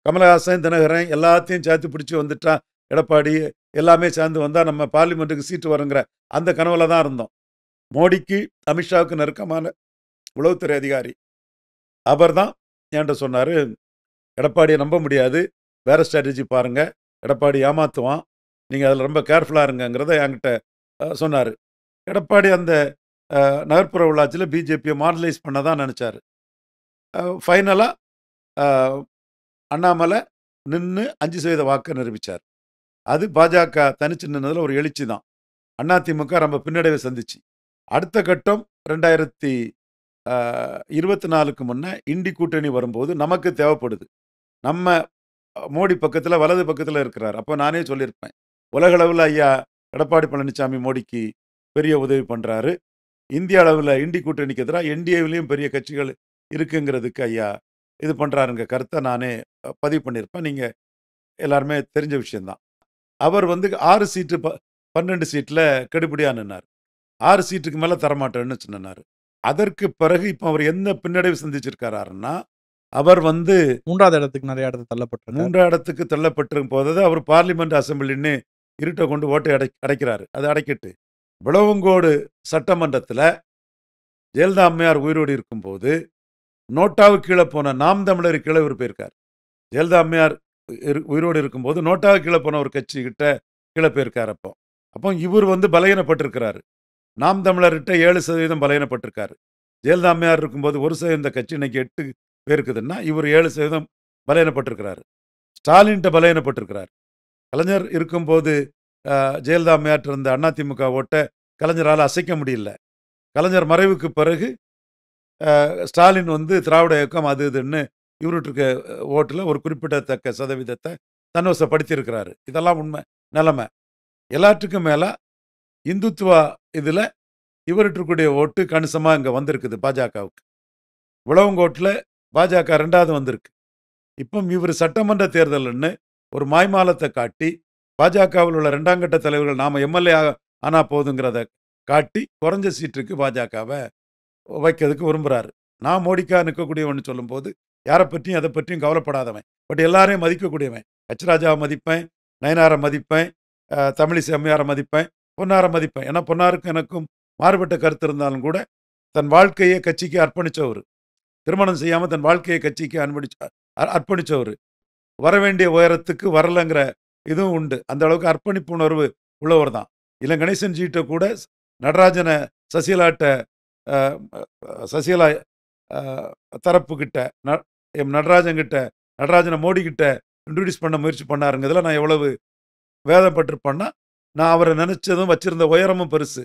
கமலஹாசன், தினகரன் எல்லாத்தையும் சேர்த்து பிடிச்சி வந்துட்டா எடப்பாடி எல்லாமே சேர்ந்து வந்தால் நம்ம பார்லிமெண்ட்டுக்கு சீட்டு வருங்கிற அந்த கனவுல தான் இருந்தோம். மோடிக்கு அமித்ஷாவுக்கு நெருக்கமான உளவுத்துறை அதிகாரி அவர் தான் என்கிட்ட சொன்னார், எடப்பாடியை நம்ப முடியாது, வேற ஸ்ட்ராட்டஜி பாருங்க, எடப்பாடி ஏமாத்துவான், நீங்கள் அதில் ரொம்ப கேர்ஃபுல்லாக இருங்கிறத என்கிட்ட சொன்னார். எடப்பாடி அந்த நகர்ப்புற உள்ளாட்சியில் பிஜேபியை மாடலைஸ் பண்ண தான் நினச்சார். ஃபைனலாக அண்ணாமலை நின்று 5% வாக்கு நிரூபித்தார். அது பாஜக தனிச்சு நின்றதில் ஒரு எழுச்சி தான். அதிமுக ரொம்ப பின்னடைவை சந்திச்சு. அடுத்த கட்டம் 2024க்கு முன்னே இண்டி கூட்டணி வரும்போது நமக்கு தேவைப்படுது. நம்ம மோடி பக்கத்தில் வலது பக்கத்தில் இருக்கிறார். அப்போ நானே சொல்லியிருப்பேன், உலகளவில் ஐயா எடப்பாடி பழனிசாமி மோடிக்கு பெரிய உதவி பண்ணுறாரு. இந்திய அளவில் இண்டி கூட்டணிக்கு எதிராக என்டிஏவிலையும் பெரிய கட்சிகள் இருக்குங்கிறதுக்கு ஐயா இது பண்ணுறாருங்க கருத்தை நானே பதிவு பண்ணியிருப்பேன். நீங்கள் எல்லாருமே தெரிஞ்ச விஷயந்தான். அவர் வந்து 6 சீட்டு 12 சீட்டில் கெடுபிடியாக நின்னார். 6 சீட்டுக்கு மேலே தரமாட்டேன்னு சொன்னார். அதற்கு பிறகு இப்போ அவர் என்ன பின்னடைவு சந்திச்சிருக்காருன்னா, அவர் வந்து 3வது இடத்துக்கு நிறைய இடத்துல தள்ளப்பட்டார். 3வது இடத்துக்கு தள்ளப்பட்டிருக்கும் போது அவர் பார்லிமெண்ட் அசம்பிளின்னு இருட்டை கொண்டு ஓட்டை அடைக்கிறாரு. அதை அடைக்கிட்டு விளவங்கோடு சட்டமன்றத்தில் ஜெயலலிதா அம்மையார் உயிரோடு இருக்கும்போது நோட்டாவுக்கு கீழே போன நாம் தமிழர் கீழே இவர் போயிருக்கார். ஜெயலலிதா அம்மையார் உயிரோடு இருக்கும்போது நோட்டாவுக்கு கீழே போன ஒரு கட்சி கிட்ட கீழே போயிருக்கார். அப்போ இவர் வந்து பலகீனப்பட்டிருக்கிறாரு. நாம் தமிழர்கிட்ட 7% பலவீனப்பட்டிருக்காரு. ஜெயலலிதா அம்மையார் இருக்கும்போது 1% இந்த கட்சி இன்னைக்கு 8 பேர் இருக்குதுன்னா, இவர் 7% பலவீனப்பட்டிருக்கிறாரு. ஸ்டாலின்ட்ட பலவீனப்பட்டிருக்கிறார். கலைஞர் இருக்கும்போது ஜெயலலிதா அம்மையார்ட்ட இருந்த அதிமுக ஓட்ட கலைஞரால அசைக்க முடியல. கலைஞர் மறைவுக்கு பிறகு ஸ்டாலின் வந்து திராவிட இயக்கம் அது இதுன்னு இவர்கிட்ட இருக்க ஓட்டுல ஒரு குறிப்பிடத்தக்க சதவீதத்தை தன்வசப்படுத்தியிருக்கிறாரு. இதெல்லாம் உண்மை நிலைமை. எல்லாத்துக்கும் மேல இந்துத்துவா இதுல இவர்கிட்ட இருக்கக்கூடிய ஓட்டு கணிசமா இங்க வந்திருக்குது பாஜகவுக்கு. விளவங்கோட்டில் பாஜக 2வது வந்திருக்கு. இப்போ இவர் சட்டமன்ற தேர்தல்னு ஒரு மாய்மாலத்தை காட்டி பாஜகவில் உள்ள 2ஆம் கட்ட தலைவர்கள் நாம எம்எல்ஏ ஆனா போதுங்கிறத காட்டி குறைஞ்ச சீட்டுக்கு பாஜகவை வைக்கிறதுக்கு விரும்புகிறாரு. நான் மோடிக்கா நிற்கக்கூடியவன் சொல்லும்போது யாரை பற்றியும் எதை பற்றியும் கவலைப்படாதவன், பட் எல்லாரையும் மதிக்கக்கூடியவன். ஹெச் ராஜாவை மதிப்பேன், நயனாரை மதிப்பேன், தமிழிசை அம்மையாரை மதிப்பேன், பொன்னாரை மதிப்பேன். ஏன்னா பொன்னாருக்கும் எனக்கும் மாறுபட்ட கருத்து இருந்தாலும் கூட தன் வாழ்க்கையை கட்சிக்கு அர்ப்பணித்தவர். திருமணம் செய்யாமல் தன் வாழ்க்கையை கட்சிக்கு அர்ப்பணித்தவர். வர வேண்டிய உயரத்துக்கு வரலைங்கிற இதுவும் உண்டு. அந்த அளவுக்கு அர்ப்பணிப்பு உணர்வு உள்ளவர் தான். இல்லை கணேசன் ஜிட்ட கூட நடராஜனை சசிகலா தரப்புக்கிட்ட நடராஜன் கிட்ட நடராஜனை மோடி கிட்ட இன்ட்ரடியூஸ் பண்ண முயற்சி பண்ணாருங்கிறதுல நான் எவ்வளவு வேதப்பட்டிருப்பேன்னா, நான் அவரை நினைச்சதும் வச்சிருந்த உயரமும் பெருசு.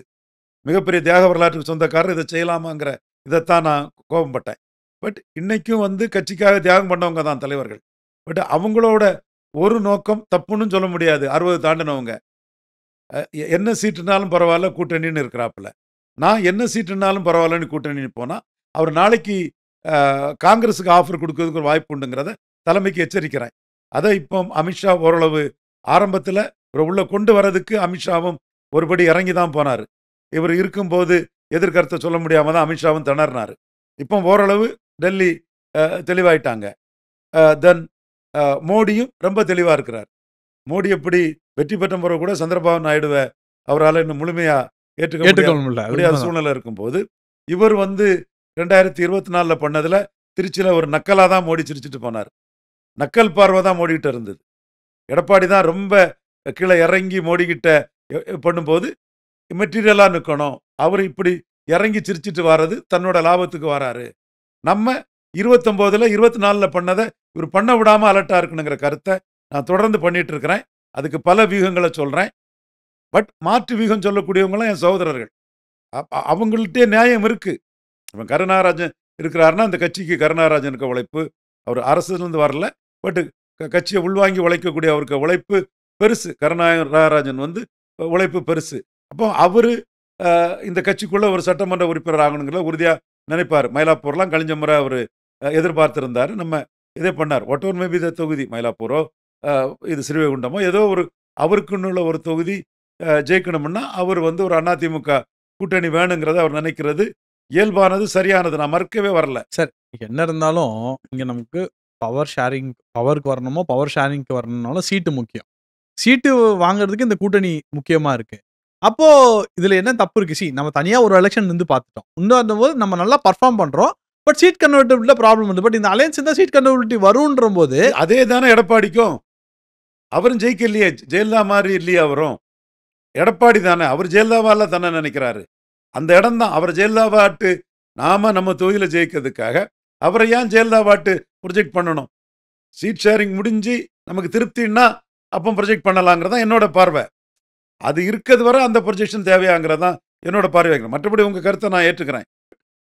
மிகப்பெரிய தியாக வரலாற்றுக்கு சொந்தக்காரர் இதை செய்யலாமாங்கிற இதைத்தான் நான் கோபப்பட்டேன். பட் இன்னைக்கும் வந்து கட்சிக்காக தியாகம் பண்ணவங்க தான் தலைவர்கள். பட் அவங்களோட ஒரு நோக்கம் தப்புன்னு சொல்ல முடியாது. 60 தாண்டினவங்க என்ன சீட்டுனாலும் பரவாயில்ல கூட்டணின்னு இருக்கிறாப்புல. நான் என்ன சீட்டுனாலும் பரவாயில்லன்னு கூட்டணி போனால் அவர் நாளைக்கு காங்கிரஸுக்கு ஆஃபர் கொடுக்கறதுக்கு ஒரு வாய்ப்பு உண்டுங்கிறத தலைமைக்கு எச்சரிக்கிறேன். அதை இப்போ அமித்ஷா ஓரளவு ஆரம்பத்தில் உள்ள கொண்டு வரதுக்கு அமித்ஷாவும் ஒருபடி இறங்கி தான் போனார். இவர் இருக்கும்போது எதிர்கருத்தை சொல்ல முடியாமல் தான் அமித்ஷாவும் திணறினார். இப்போ ஓரளவு டெல்லி தெளிவாயிட்டாங்க. தென் மோடியும் ரொம்ப தெளிவாக இருக்கிறார். மோடி எப்படி வெற்றி பெற்ற முறை கூட சந்திரபாபு நாயுடுவை அவரால் இன்னும் முழுமையாக ஏற்றுக்க முடியாத சூழ்நிலை இருக்கும்போது இவர் வந்து 2024 பண்ணதில் திருச்சியில் ஒரு நக்கலாக தான் மோடி சிரிச்சிட்டு போனார். நக்கல் பார்வை தான் மோடிக்கிட்ட இருந்தது. எடப்பாடி தான் ரொம்ப கீழே இறங்கி மோடிக்கிட்ட பண்ணும்போது மெட்டீரியலாக நிற்கணும். அவர் இப்படி இறங்கி சிரிச்சிட்டு வர்றது தன்னோட லாபத்துக்கு வராரு. நம்ம 29ல் 24ல் பண்ணதை இவர் பண்ண விடாமல் அலர்ட்டாக இருக்கணுங்கிற கருத்தை நான் தொடர்ந்து பண்ணிட்டு இருக்கிறேன். அதுக்கு பல வியூகங்களை சொல்கிறேன். பட் மாற்று வியூகம் சொல்லக்கூடியவங்களாம் என் சகோதரர்கள். அவங்கள்ட்டே நியாயம் இருக்கு. இப்போ கருணாராஜன் இருக்கிறாருன்னா அந்த கட்சிக்கு கருணாராஜனுக்கு உழைப்பு, அவர் அரசுலேருந்து வரல, பட் கட்சியை உள்வாங்கி உழைக்கக்கூடிய அவருக்கு உழைப்பு பெருசு. கருணாராஜன் வந்து உழைப்பு பெருசு. அப்போ அவர் இந்த கட்சிக்குள்ளே ஒரு சட்டமன்ற உறுப்பினர் ஆகணுங்கிற உறுதியாக நினைப்பார். மயிலாப்பூர்லாம் கழிஞ்ச முறை அவர் எதிர்பார்த்திருந்தார். நம்ம இதே பண்ணார். ஒட்டோர் மேபி இதை தொகுதி மயிலாப்பூரோ இது ஸ்ரீவைகுண்டமோ ஏதோ ஒரு அவருக்குன்னுள்ள ஒரு தொகுதி ஜெயிக்கணும்னா அவர் வந்து ஒரு அதிமுக கூட்டணி வேணுங்கிறத அவர் நினைக்கிறது இயல்பானது, சரியானது. நான் மறுக்கவே வரல. சார் என்ன இருந்தாலும் இங்கே நமக்கு பவருக்கு வரணுமோ பவர் ஷேரிங்க்கு வரணும்னாலும் சீட்டு முக்கியம். சீட்டு வாங்குறதுக்கு இந்த கூட்டணி முக்கியமாக இருக்கு. அப்போ இதுல என்ன தப்பு இருக்கு? நம்ம தனியா ஒரு எலெக்ஷன் இருந்து பார்த்துட்டோம். இன்னும் போது நம்ம நல்லா பர்ஃபார்ம் பண்றோம். பட் சீட் கன்வெர்ட்டிபிலிட்டில ப்ராப்ளம் வந்து. பட் இந்த அலையன்ஸ் இருந்தா சீட் கன்வெர்ட்டிபிலிட்டி வரும்ன்ற போது அதே தானே எடப்பாடிக்கும். அவரும் ஜெயிக்க இல்லையே, ஜெயலலிதா மாதிரி இல்லையே அவரும். எடப்பாடி தானே, அவர் ஜெயலலிதாவால தானே நினைக்கிறாரு. அந்த இடம் தான் அவர் ஜெயலலிதாவாட்டு நாம நம்ம தொகுதியில ஜெயிக்கிறதுக்காக அவரை ஏன் ஜெயலலிதாவாட்டு ப்ரொஜெக்ட் பண்ணணும்? சீட் ஷேரிங் முடிஞ்சு நமக்கு திருப்தின்னா அப்போ ப்ரொஜெக்ட் பண்ணலாங்கிறதான் என்னோட பார்வை. அது இருக்கிறது வரை அந்த ப்ரொஜெக்ஷன் தேவையாங்கிறதான் என்னோட பார்வை. மற்றபடி உங்கள் கருத்தை நான் ஏற்றுக்கிறேன்.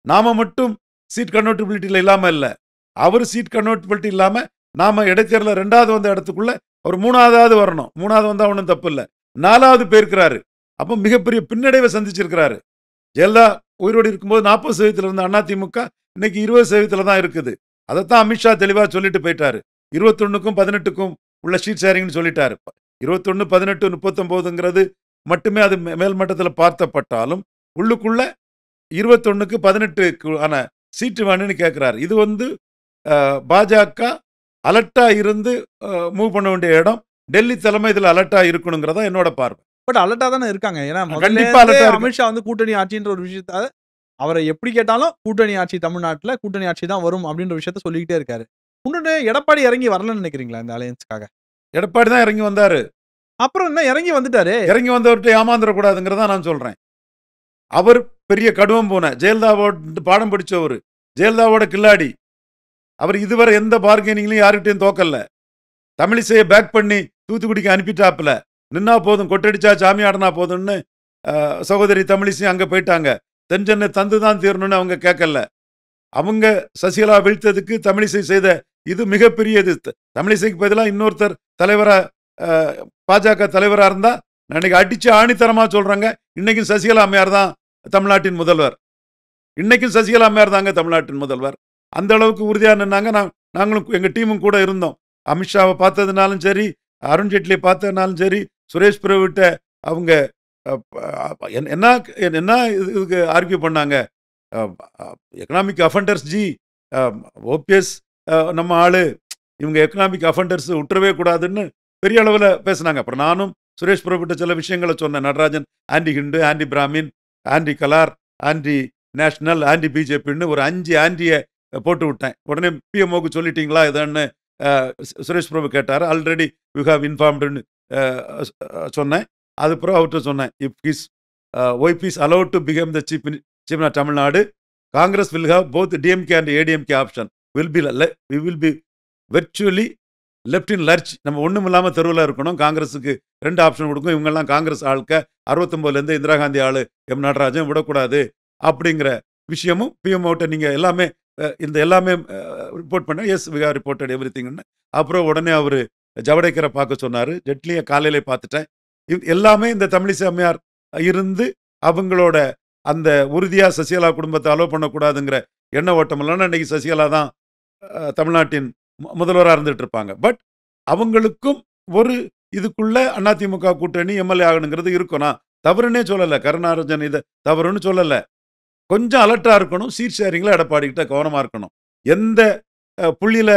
நாம மட்டும் சீட் கன்வெர்ட்டிபிலிட்டியில் இல்லாமல் இல்லை, அவர் சீட் கன்வெர்ட்டிபிலிட்டி இல்லாமல் நாம இடைத்தேர்தலில் 2வது வந்த இடத்துக்குள்ள அவர் 3வது வரணும். 3வது வந்தால் ஒன்றும் தப்பு இல்லை. 4வது போயிருக்கிறாரு. அப்போ மிகப்பெரிய பின்னடைவை சந்திச்சிருக்கிறாரு. ஜெயலலிதா உயிரோடு இருக்கும்போது 40% இருந்த அதிமுக இன்னைக்கு 20% தான் இருக்குது. அதைத்தான் அமித்ஷா தெளிவாக சொல்லிட்டு போயிட்டாரு. 21க்கும் 18க்கும் உள்ள சீட் ஷேரிங்னு சொல்லிட்டாரு. 21, 18, 39ங்கிறது மட்டுமே அது மேல் மட்டத்தில் பார்த்தப்பட்டாலும் உள்ளுக்குள்ள 21க்கு 18க்கு ஆன சீட்டு வேணும்னு கேட்குறாரு. இது வந்து பாஜக அலர்ட்டா இருந்து மூவ் பண்ண வேண்டிய இடம். டெல்லி தலைமை இதில் அலர்ட்டா இருக்கணுங்கிறதா என்னோட பார்வை. பட் அலர்ட்டா தானே இருக்காங்க. ஏன்னா அமித்ஷா வந்து கூட்டணி ஆட்சின்ற ஒரு விஷயத்த அவரை எப்படி கேட்டாலும் கூட்டணி ஆட்சி தமிழ்நாட்டில் கூட்டணி ஆட்சி தான் வரும் அப்படின்ற விஷயத்த சொல்லிக்கிட்டே இருக்காரு. இன்னொன்று எடப்பாடி இறங்கி வரலன்னு நினைக்கிறீங்களா இந்த அலையன்ஸ்க்காக? எடப்பாடி தான் இறங்கி வந்தாரு. அப்புறம் என்ன இறங்கி வந்துட்டாரு. இறங்கி வந்தவர்கிட்ட ஏமாந்துடக்கூடாதுங்கிறதா நான் சொல்றேன். அவர் பெரிய கடுவம் போன ஜெயலலிதாவோட பாடம் படிச்சவர், ஜெயலலிதாவோட கில்லாடி. அவர் இதுவரை எந்த பார்கெனிங்லையும் யார்கிட்டயும் தோக்கல. தமிழிசையை பேக் பண்ணி தூத்துக்குடிக்கு அனுப்பிட்டாப்புல. நின்னா போதும், கொட்டடிச்சா சாமி ஆடினா போதும்னு சகோதரி தமிழிசை அங்க போயிட்டாங்க. தென்சென்னை தந்து தான் தீரணும்னு அவங்க கேட்கல. அவங்க சசிகலா வீழ்த்ததுக்கு தமிழிசை செய்த இது மிகப்பெரிய இது. தமிழிசைக்கு பதிலாக இன்னொருத்தர் தலைவரா பாஜக தலைவரா இருந்தா இன்னைக்கு அடிச்சு ஆணித்தரமா சொல்றாங்க, இன்னைக்கும் சசிகலா அம்மையார் தான் தமிழ்நாட்டின் முதல்வர். இன்னைக்கும் சசிகலா அம்மையார் தாங்க தமிழ்நாட்டின் முதல்வர். அந்த அளவுக்கு உறுதியா நின்னாங்க. நாங்களும் எங்க டீமும் கூட இருந்தோம். அமித்ஷாவை பார்த்ததுனாலும் சரி, அருண்ஜேட்லியை பார்த்ததுனாலும் சரி, சுரேஷ் பிரபுட்ட அவங்க என்ன இதுக்கு ஆர்கியூ பண்ணாங்க. எக்கனாமிக் அஃபண்டர்ஸ் ஜி, ஓபிஎஸ் நம்ம ஆளு, இவங்க எக்கனாமிக் அஃபண்டர்ஸ் விட்டுறவே கூடாதுன்னு பெரிய அளவில் பேசினாங்க. அப்புறம் நானும் சுரேஷ் பிரபுட்ட சில விஷயங்களை சொன்னேன். Natarajan anti Hindu, anti Brahmin, anti கலார், ஆன்டி நேஷனல், ஆன்டி பிஜேபின்னு ஒரு 5 ஆன்டியை போட்டு விட்டேன். உடனே பிஎம்ஓக்கு சொல்லிட்டீங்களா இதுன்னு சுரேஷ் பிரபு கேட்டார். ஆல்ரெடி யூ ஹாவ் இன்ஃபார்ம்டுன்னு சொன்னேன். அதுக்கப்புறம் அவர்கிட்ட சொன்னேன், if his wife is allowed to become the chief of Tamil Nadu, Congress will have both DMK and ADMK option. We will be virtually left in lurch. நம்ம ஒன்றும் இல்லாமல் தெருவில் இருக்கணும். காங்கிரஸுக்கு 2 ஆப்ஷன் கொடுக்கும். இவங்கெல்லாம் காங்கிரஸ் ஆளுக்க 69லேருந்து இந்திரா காந்தி ஆளு எம் நடராஜன் விடக்கூடாது அப்படிங்கிற விஷயமும் பிஎம்ஓட்ட நீங்கள் எல்லாமே இந்த எல்லாமே ரிப்போர்ட் பண்ண. Yes we have reported every திங்னு. அப்புறம் உடனே அவர் ஜவடேக்கரை பார்க்க சொன்னார். ஜெட்லியை காலையிலே பார்த்துட்டேன். எல்லாமே இந்த தமிழிசை அம்மையார் இருந்து அவங்களோட அந்த உறுதியாக சசிகலா குடும்பத்தை அலோவ் பண்ணக்கூடாதுங்கிற எண்ண ஓட்டம் இல்லைன்னா இன்னைக்கு சசிகலா தான் தமிழ்நாட்டின் முதல்வராக இருந்துட்டு இருப்பாங்க. பட் அவங்களுக்கும் ஒரு இதுக்குள்ள அதிமுக கூட்டணி எம்எல்ஏ ஆகணுங்கிறது இருக்கும். நான் தவறுன்னே சொல்லலை, கருணாரஞ்சன் இதை தவறுன்னு சொல்லலை. கொஞ்சம் அலர்ட்டா இருக்கணும். சீட் ஷேரிங்ல எடப்பாடி கிட்ட கவனமா இருக்கணும். எந்த புள்ளியில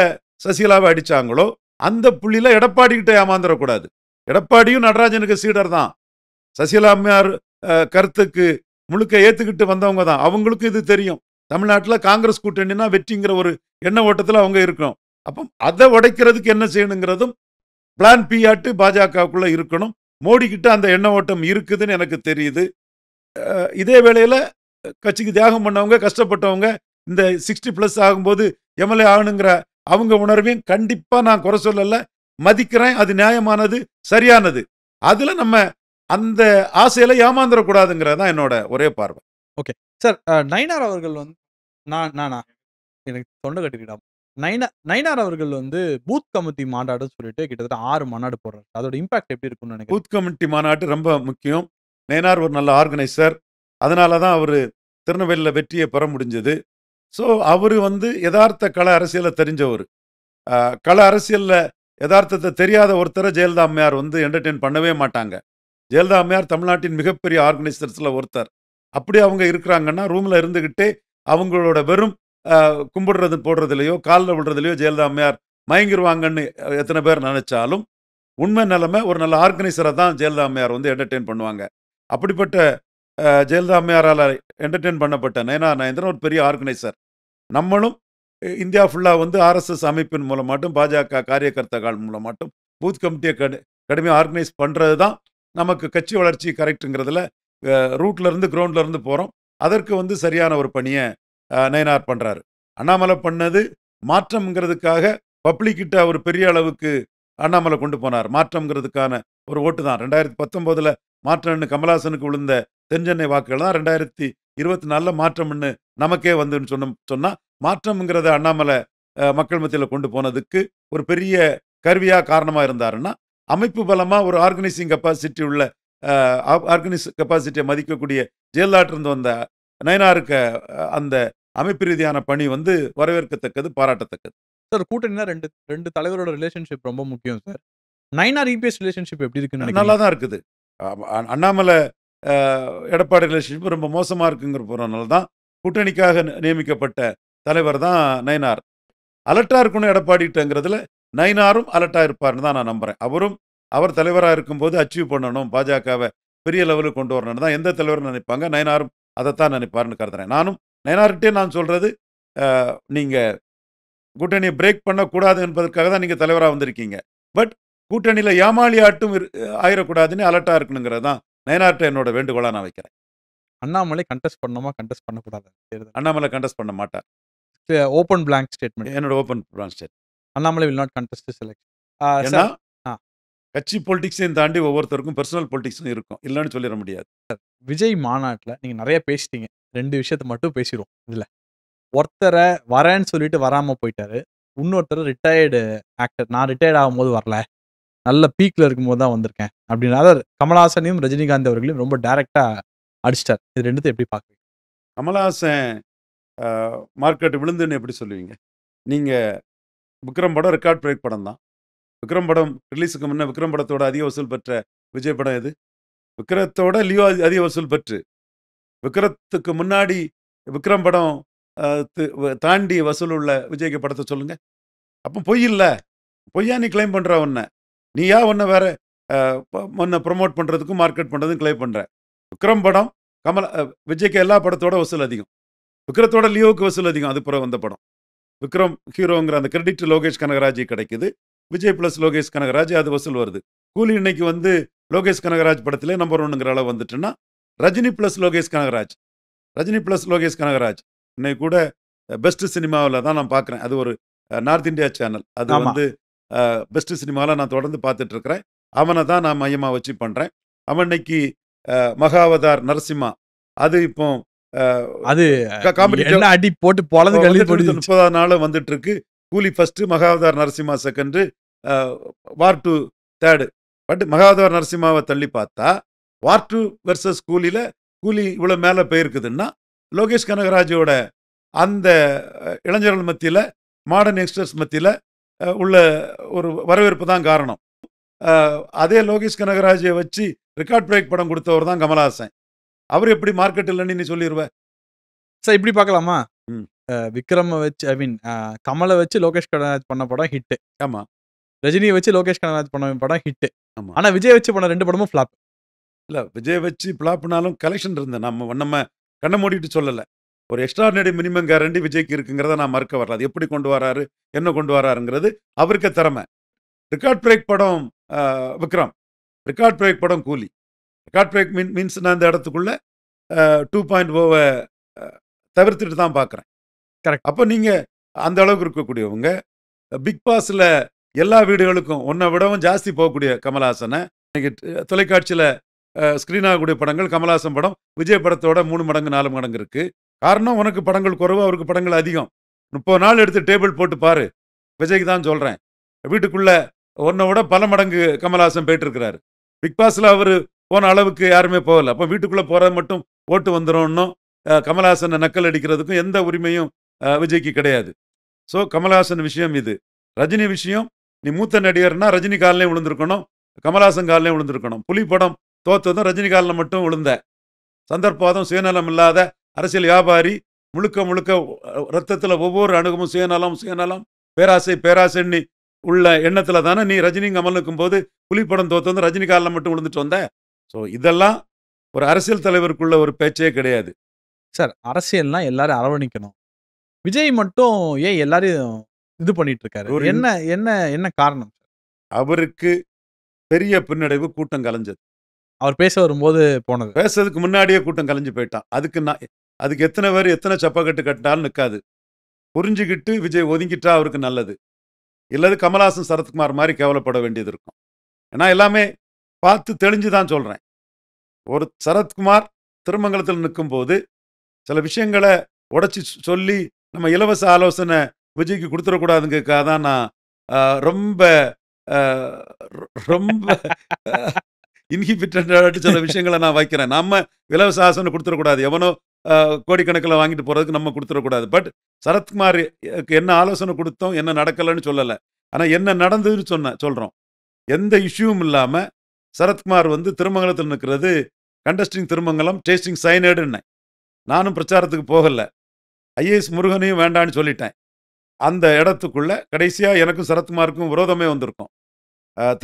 சசிகலாவை அடிச்சாங்களோ அந்த புள்ளியில எடப்பாடி கிட்ட ஏமாந்துடக்கூடாது. எடப்பாடியும் நடராஜனுக்கு சீடர் தான். சசிகலா அம்மையார் கருத்துக்கு முழுக்க ஏத்துக்கிட்டு வந்தவங்க தான். அவங்களுக்கும் இது தெரியும். தமிழ்நாட்டில் காங்கிரஸ் கூட்டணினா வெற்றிங்கிற ஒரு எண்ண ஓட்டத்தில் அவங்க இருக்கணும். அப்போ அதை உடைக்கிறதுக்கு என்ன செய்யணுங்கிறதும் பிளான் பி ஆட்டு பாஜகவுக்குள்ள இருக்கணும். மோடி கிட்ட அந்த எண்ண ஓட்டம் இருக்குதுன்னு எனக்கு தெரியுது. இதே வேளையில கட்சிக்கு தியாகம் பண்ணவங்க, கஷ்டப்பட்டவங்க இந்த 60+ ஆகும்போது எம்எல்ஏ ஆகணுங்கிற அவங்க உணர்வையும் கண்டிப்பா நான் குறை சொல்லல, மதிக்கிறேன். அது நியாயமானது, சரியானது. அதுல நம்ம அந்த ஆசையில ஏமாந்துடக்கூடாதுங்கிறதான் என்னோட ஒரே பார்வை. Okay sir. நயினார் அவர்கள் வந்து நானா எனக்கு தொண்டை கட்டிக்கிட்டான். நயினார் அவர்கள் வந்து பூத் கமிட்டி மாநாடுன்னு சொல்லிட்டு கிட்டத்தட்ட 6 மாநாடு போடுறாரு. அதோட இம்பாக்ட் எப்படி இருக்கும்னு நினைக்கிறேன்? பூத் கமிட்டி மாநாடு ரொம்ப முக்கியம். நயினார் ஒரு நல்ல ஆர்கனைசர். அதனால தான் அவர் திருநெல்வேலியில் வெற்றியை பெற முடிஞ்சது. ஸோ அவர் வந்து யதார்த்த கள அரசியலை தெரிஞ்சவர். கள அரசியலில் யதார்த்தத்தை தெரியாத ஒருத்தரை ஜெயலலிதா அம்மையார் வந்து என்டர்டெயின் பண்ணவே மாட்டாங்க. ஜெயலலிதா அம்மையார் தமிழ்நாட்டின் மிகப்பெரிய ஆர்கனைசர்ஸில் ஒருத்தர். அப்படி அவங்க இருக்கிறாங்கன்னா ரூமில் இருந்துக்கிட்டே அவங்களோட வெறும் கும்பிடுறது போடுறதுலையோ காலில் விடுறதுலையோ ஜெயலலிதா அம்மையார் மயங்கிருவாங்கன்னு எத்தனை பேர் நினைச்சாலும் உண்மை நிலைமை ஒரு நல்ல ஆர்கனைசரை தான் ஜெயலலிதா அம்மையார் வந்து என்டர்டெயின் பண்ணுவாங்க. அப்படிப்பட்ட ஜெயலலிதா அம்மையாரால் என்டர்டெயின் பண்ணப்பட்ட நயனார் நாகேந்திரன் ஒரு பெரிய ஆர்கனைசர். நம்மளும் இந்தியா ஃபுல்லாக வந்து ஆர்எஸ்எஸ் அமைப்பின் மூலமாட்டும் பாஜக காரியகர்த்தாக்கள் மூலமாட்டும் பூத் கமிட்டியை கடுமையாக ஆர்கனைஸ் பண்ணுறது தான் நமக்கு கட்சி வளர்ச்சி கரெக்டுங்கிறதுல ரூட்லேருந்து கிரவுண்ட்லேருந்து போகிறோம். அதற்கு வந்து சரியான ஒரு பணியை நயனார் பண்ணுறாரு. அண்ணாமலை பண்ணது மாற்றம்ங்கிறதுக்காக பப்ளிக்கிட்ட ஒரு பெரிய அளவுக்கு அண்ணாமலை கொண்டு போனார். மாற்றம்ங்கிறதுக்கான ஒரு ஓட்டு தான் 2019 மாற்றம்னு கமலஹாசனுக்கு விழுந்த தென்சென்னை வாக்குகள் தான் 2024 மாற்றம்னு நமக்கே வந்துன்னு சொன்னால் மாற்றம்ங்கிறத அண்ணாமலை மக்கள் மத்தியில் கொண்டு போனதுக்கு ஒரு பெரிய கருவியாக காரணமாக இருந்தாருன்னா, அமைப்பு பலமாக ஒரு ஆர்கனைசிங் கெப்பாசிட்டி உள்ள கெப்பாசிட்டியை மதிக்கக்கூடிய ஜெயலலிதாட்டிருந்து வந்த நயனாருக்கு அந்த அமைப்பு ரீதியான பணி வந்து வரவேற்கத்தக்கது, பாராட்டத்தக்கது. சார் கூட்டணினா ரெண்டு தலைவரோட ரிலேஷன்ஷிப் ரொம்ப முக்கியம் சார். நயினார் இபிஎஸ் ரிலேஷன்ஷிப் எப்படி இருக்குன்னு நல்லா தான் இருக்குது. அண்ணாமலை எடப்பாடி ரிலேஷன்ஷிப் ரொம்ப மோசமாக இருக்குங்கிற போகிறனால தான் கூட்டணிக்காக நியமிக்கப்பட்ட தலைவர் தான் நயனார். அலர்ட்டாக இருக்கணும் எடப்பாடிட்டங்கிறதுல நயனாரும் அலர்ட்டாக இருப்பார்னு தான் நான் நம்புகிறேன். அவரும் அவர் தலைவராக இருக்கும்போது அச்சீவ் பண்ணணும், பாஜகவை பெரிய லெவலுக்கு கொண்டு வரணும்னு தான் எந்த தலைவரும் நினைப்பாங்க. நயனாரும் அதைத்தான் நினைப்பார்னு கருதுறேன். நானும் நயனார்கிட்டே நான் சொல்கிறது, நீங்கள் கூட்டணியை பிரேக் பண்ணக்கூடாது என்பதற்காக தான் நீங்கள் தலைவராக வந்திருக்கீங்க. பட் கூட்டணியில் ஏமாளி ஆட்டும் ஆயிடக்கூடாதுன்னு அலர்ட்டாக இருக்கணுங்கிறது தான் நயனார்கிட்ட என்னோட வேண்டுகோளாக நான் வைக்கிறேன். அண்ணாமலை கண்டெஸ்ட் பண்ணணுமா, கண்டெஸ்ட் பண்ணக்கூடாதா தேர்தல்? அண்ணாமலை கண்டெஸ்ட் பண்ண மாட்டார். Open blank statement. என்னோட open branch state. Annamalai will not contest this election. ஏன்னா, சார் ஆ கட்சி பொலிட்டிக்ஸையும் தாண்டி ஒவ்வொருத்தருக்கும் பெர்சனல் பொலிட்டிக்ஸும் இருக்கும். இல்லன்னு சொல்லிற முடியாது. விஜய் மாநாட்டுல நீங்க நெறைய பேசிட்டீங்க. 2 விஷயத்த மட்டும் பேசிருவோம் இதுல. ஒருத்தர வரேன்னு சொல்லிட்டு வராம போயிட்டாரு. இன்னொருத்தர் ரிட்டயர்டு ஆக்டர். நான் ரிட்டயர்ட் ஆகும்போது வரல. நல்ல பீக்ல இருக்கும்போது தான் வந்திருக்கேன். அப்படின்னு அதாவது கமலஹாசனையும், ரஜினிகாந்த் அவர்களையும் ரொம்ப டைரக்ட்டா அடிச்சிட்டார். இது 2த்தையும் எப்படி பார்க்குறீங்க? கமலஹாசன் மார்க்கெட் விழுந்துன்னு எப்படி சொல்லுவீங்க? நீங்க விக்ரம் படம் ரெக்கார்ட் பிரேக் படம் தான். விக்ரம் படம் ரிலீஸுக்கு முன்ன விக்ரம் படத்தோட அதிக வசூல் பெற்ற விஜய் படம் எது? விக்ரத்தோட லியோ அதிக வசூல் பெற்று. விக்ரத்துக்கு முன்னாடி விக்ரம் படம் தாண்டி வசூல் உள்ள விஜய்க்கு படத்தை சொல்லுங்க. அப்போ பொய் இல்ல. பொய்யா நீ கிளைம் பண்ற உன்ன? நீயா உன்ன வேற உன்ன ப்ரமோட் பண்றதுக்கும் மார்க்கெட் பண்றதுக்கும் கிளைம் பண்ற. விக்ரம் படம் விஜய்க்கு எல்லா படத்தோட வசூல் அதிகம். விக்ரத்தோட லியோவுக்கு வசூல் அதிகம். அது பிறகு வந்த படம். விக்ரம் ஹீரோங்கிற அந்த கிரெடிட் லோகேஷ் கனகராஜ் கிடைக்குது. விஜய் பிளஸ் லோகேஷ் கனகராஜ் அது வசூல் வருது. கூலி இன்னைக்கு வந்து லோகேஷ் கனகராஜ் படத்திலே நம்பர் 1ங்கிற அளவு வந்துட்டுன்னா, ரஜினி பிளஸ் லோகேஷ் கனகராஜ். ரஜினி பிளஸ் லோகேஷ் கனகராஜ். இன்னைக்கு கூட பெஸ்ட் சினிமாவில் தான் நான் பார்க்குறேன். அது ஒரு நார்த் இந்தியா சேனல். அது ஆமா. வந்து பெஸ்ட் சினிமாவில் நான் தொடர்ந்து பார்த்துட்டு இருக்கிறேன். அவனை தான் நான் மையமாக வச்சு பண்ணுறேன். அவன் இன்னைக்கு மகாவதார் நரசிம்மா. அது இப்போ அது காம்படிட்டிவ் என்ன அடி போட்டு பொளந்து கழுவி போடுது. 30ஆவது நாள் வந்துட்டு இருக்கு. Coolie first, Mahavatar Narasimha second, War 2 third. But Mahavatar நரசிம்மாவை தள்ளி பார்த்தா வார் 2 வெர்சஸ் கூலியில கூலி இவ்வளோ மேலே போயிருக்குதுன்னா லோகேஷ் கனகராஜோட அந்த இளைஞர்கள் மத்தியில், மாடர்ன் யங்ஸ்டர்ஸ் மத்தியில் உள்ள ஒரு வரவேற்பு தான் காரணம். அதே லோகேஷ் கனகராஜை வச்சு ரெக்கார்ட் பிரேக் படம் கொடுத்தவர் தான் கமலஹாசன். அவர் எப்படி மார்க்கெட் இல்லைன்னு நீ சொல்லிடுவ? சார் இப்படி பார்க்கலாமா? ம். விக்ரம வச்சு ஐ மீன் கமல வச்சு லோகேஷ் கனகராஜ் பண்ண படம் ஹிட். ஆமா. ரஜினியை வச்சு லோகேஷ் கனகராஜ் பண்ண படம் ஹிட். ஆமா. ஆனா விஜய் வச்சு பண்ண 2 படமும் ஃபிளாப். இல்லை, விஜய் வச்சு பிளாப்னாலும் கலெக்ஷன் இருந்தேன். நம்ம கண்ணை மூடிட்டு சொல்லலை. ஒரு எக்ஸ்ட்ராடினரி மினிமம் கேரண்டி விஜய்க்கு இருக்குங்கிறத நான் மறுக்க வரல. அது எப்படி கொண்டு வராரு, என்ன கொண்டு வராருங்கிறது அவருக்கு திறமை. ரெக்கார்ட் பிரேக் படம் விக்ரம், ரெக்கார்ட் பிரேக் படம் கூலி. ரெக்கார்ட் பிரேக் மீன்ஸ் நான் இந்த இடத்துக்குள்ள 2.0வை தவிர்த்துட்டு தான் பார்க்குறேன். கரெக்ட். அப்போ நீங்கள் அந்த அளவுக்கு இருக்கக்கூடியவங்க பிக் பாஸில் எல்லா வீடுகளுக்கும் உன்னை விடவும் ஜாஸ்தி போகக்கூடிய கமலஹாசனை இன்னைக்கு தொலைக்காட்சியில் ஸ்க்ரீன் ஆகக்கூடிய படங்கள் கமலஹாசன் படம் விஜய் படத்தோட 3 மடங்கு 4 மடங்கு இருக்கு. காரணம், உனக்கு படங்கள் குறைவு, அவருக்கு படங்கள் அதிகம். 30 நாள் எடுத்து டேபிள் போட்டு பாரு. விஜய்க்கு தான் சொல்கிறேன். வீட்டுக்குள்ள உன்னை விட பல மடங்கு கமலஹாசன் போயிட்டு இருக்கிறாரு. பிக் பாஸில் அவர் போன அளவுக்கு யாருமே போகல. அப்போ வீட்டுக்குள்ளே போகிறது மட்டும் ஓட்டு வந்துடும். கமலஹாசனை நக்கல் அடிக்கிறதுக்கும் எந்த உரிமையும் விஜய்க்கு கிடையாது. ஸோ கமலஹாசன் விஷயம் இது. ரஜினி விஷயம், நீ மூத்த நடிகர்னா ரஜினி காலிலையும் விழுந்திருக்கணும், கமலஹாசன் காலிலையும் விழுந்திருக்கணும். புலி படம் தோத்ததும் ரஜினி காலில் மட்டும் விழுந்த சந்தர்ப்பாதம், சுயநலம் இல்லாத அரசியல் வியாபாரி, முழுக்க முழுக்க ரத்தத்தில் ஒவ்வொரு அணுகமும் சுயநலம் பேராசைன்னு உள்ள எண்ணத்தில் தானே நீ ரஜினி கமலுக்கும் போது புலி படம் தோத்ததும் ரஜினி காலில் மட்டும் விழுந்துட்டு வந்த. ஸோ இதெல்லாம் ஒரு அரசியல் தலைவருக்குள்ள ஒரு பேச்சே கிடையாது. சார் அரசியல்னா எல்லாரும் அரவணைக்கணும். விஜய் மட்டும் ஏன் எல்லாரையும் இது பண்ணிட்டு இருக்காரு? என்ன என்ன என்ன காரணம்? அவருக்கு பெரிய பின்னடைவு கூட்டம் கலைஞ்சது. அவர் பேச வரும்போது போனது. பேசுறதுக்கு முன்னாடியே கூட்டம் கலைஞ்சு போயிட்டான். அதுக்கு எத்தனை பேர் எத்தனை சப்பக்கட்டு கட்டாலும் நிற்காது. புரிஞ்சுக்கிட்டு விஜய் ஒதுங்கிட்டா அவருக்கு நல்லது. இல்லது கமலஹாசன் சரத்குமார் மாதிரி கேவலப்பட வேண்டியது இருக்கும். ஏன்னா எல்லாமே பார்த்து தெளிஞ்சு தான் சொல்கிறேன். ஒரு சரத்குமார் திருமங்கலத்தில் நிற்கும்போது சில விஷயங்களை உடச்சி சொல்லி நம்ம இலவச ஆலோசனை விஜய்க்கு கொடுத்துடக்கூடாதுங்கிறதுக்காக தான் நான் ரொம்ப ரொம்ப இன்ஹிபிட்டட் சில விஷயங்களை நான் வைக்கிறேன். நம்ம இலவச ஆலோசனை கொடுத்துடக்கூடாது. எவனோ கோடிக்கணக்கில் வாங்கிட்டு போகிறதுக்கு நம்ம கொடுத்துடக்கூடாது. பட் சரத்குமார் என்ன ஆலோசனை கொடுத்தோம், என்ன நடக்கலைன்னு சொல்லலை. ஆனால் என்ன நடந்ததுன்னு சொல்கிறோம். எந்த இஷ்யூவும் இல்லாமல் சரத்குமார் வந்து திருமங்கலத்தில் நிற்கிறது கண்டஸ்டிங் திருமங்கலம், டேஸ்டிங் சைனடுன்னு. நானும் பிரச்சாரத்துக்கு போகலை. ஐஏஎஸ் முருகனையும் வேண்டான்னு சொல்லிட்டேன். அந்த இடத்துக்குள்ள கடைசியாக எனக்கும் சரத்குமாருக்கும் விரோதமே வந்திருக்கும்.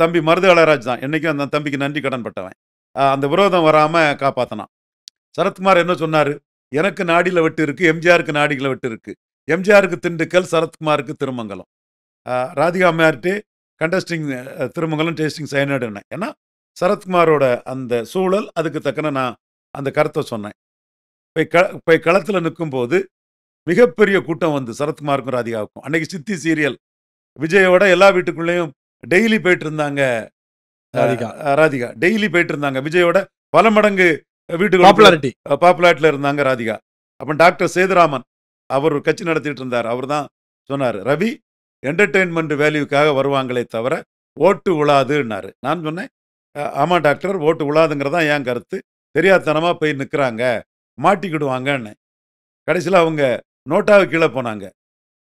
தம்பி மருது அழகராஜ் தான் என்றைக்கும் அந்த தம்பிக்கு நன்றி கடன் பட்டவன். அந்த விரோதம் வராமல் காப்பாற்றினான். சரத்குமார் என்ன சொன்னார்? எனக்கு நாடியில் வெட்டு இருக்குது, எம்ஜிஆருக்கு நாடியில் வெட்டு இருக்குது. எம்ஜிஆருக்கு திண்டுக்கல், சரத்குமாருக்கு திருமங்கலம். ராதிகா அம்மையார்ட்டே கண்டஸ்டிங் திருமங்கலம், டேஸ்டிங் சைனடுன்னு. ஏன்னா சரத்குமாரோட அந்த சூழல் அதுக்கு தக்கன நான் அந்த கருத்தை சொன்னேன். போய் களத்தில் நிற்கும்போது மிகப்பெரிய கூட்டம் வந்து சரத்குமாருக்கும் ராதிகாவுக்கும். அன்னைக்கு சித்தி சீரியல் விஜயோட எல்லா வீட்டுக்குள்ளேயும் டெய்லி போயிட்டு இருந்தாங்க. ராதிகா டெய்லி போயிட்டு இருந்தாங்க. விஜயோட பல மடங்கு வீட்டுக்கு பாப்புலாரிட்டியில் இருந்தாங்க ராதிகா. அப்போ டாக்டர் சேதுராமன் அவர் கட்சி நடத்திட்டு இருந்தார். அவர் தான் சொன்னார், ரவி என்டர்டெயின்மெண்ட் வேல்யூக்காக வருவாங்களே தவிர ஓட்டு உழாதுன்னாரு. நான் சொன்னேன், ஆமாம் டாக்டர், ஓட்டு உழாதுங்கிறதா என் கருத்து. தெரியாதனமாக போய் நிற்கிறாங்க, மாட்டிக்கிடுவாங்கன்னு. கடைசியில் அவங்க நோட்டாவை கீழே போனாங்க.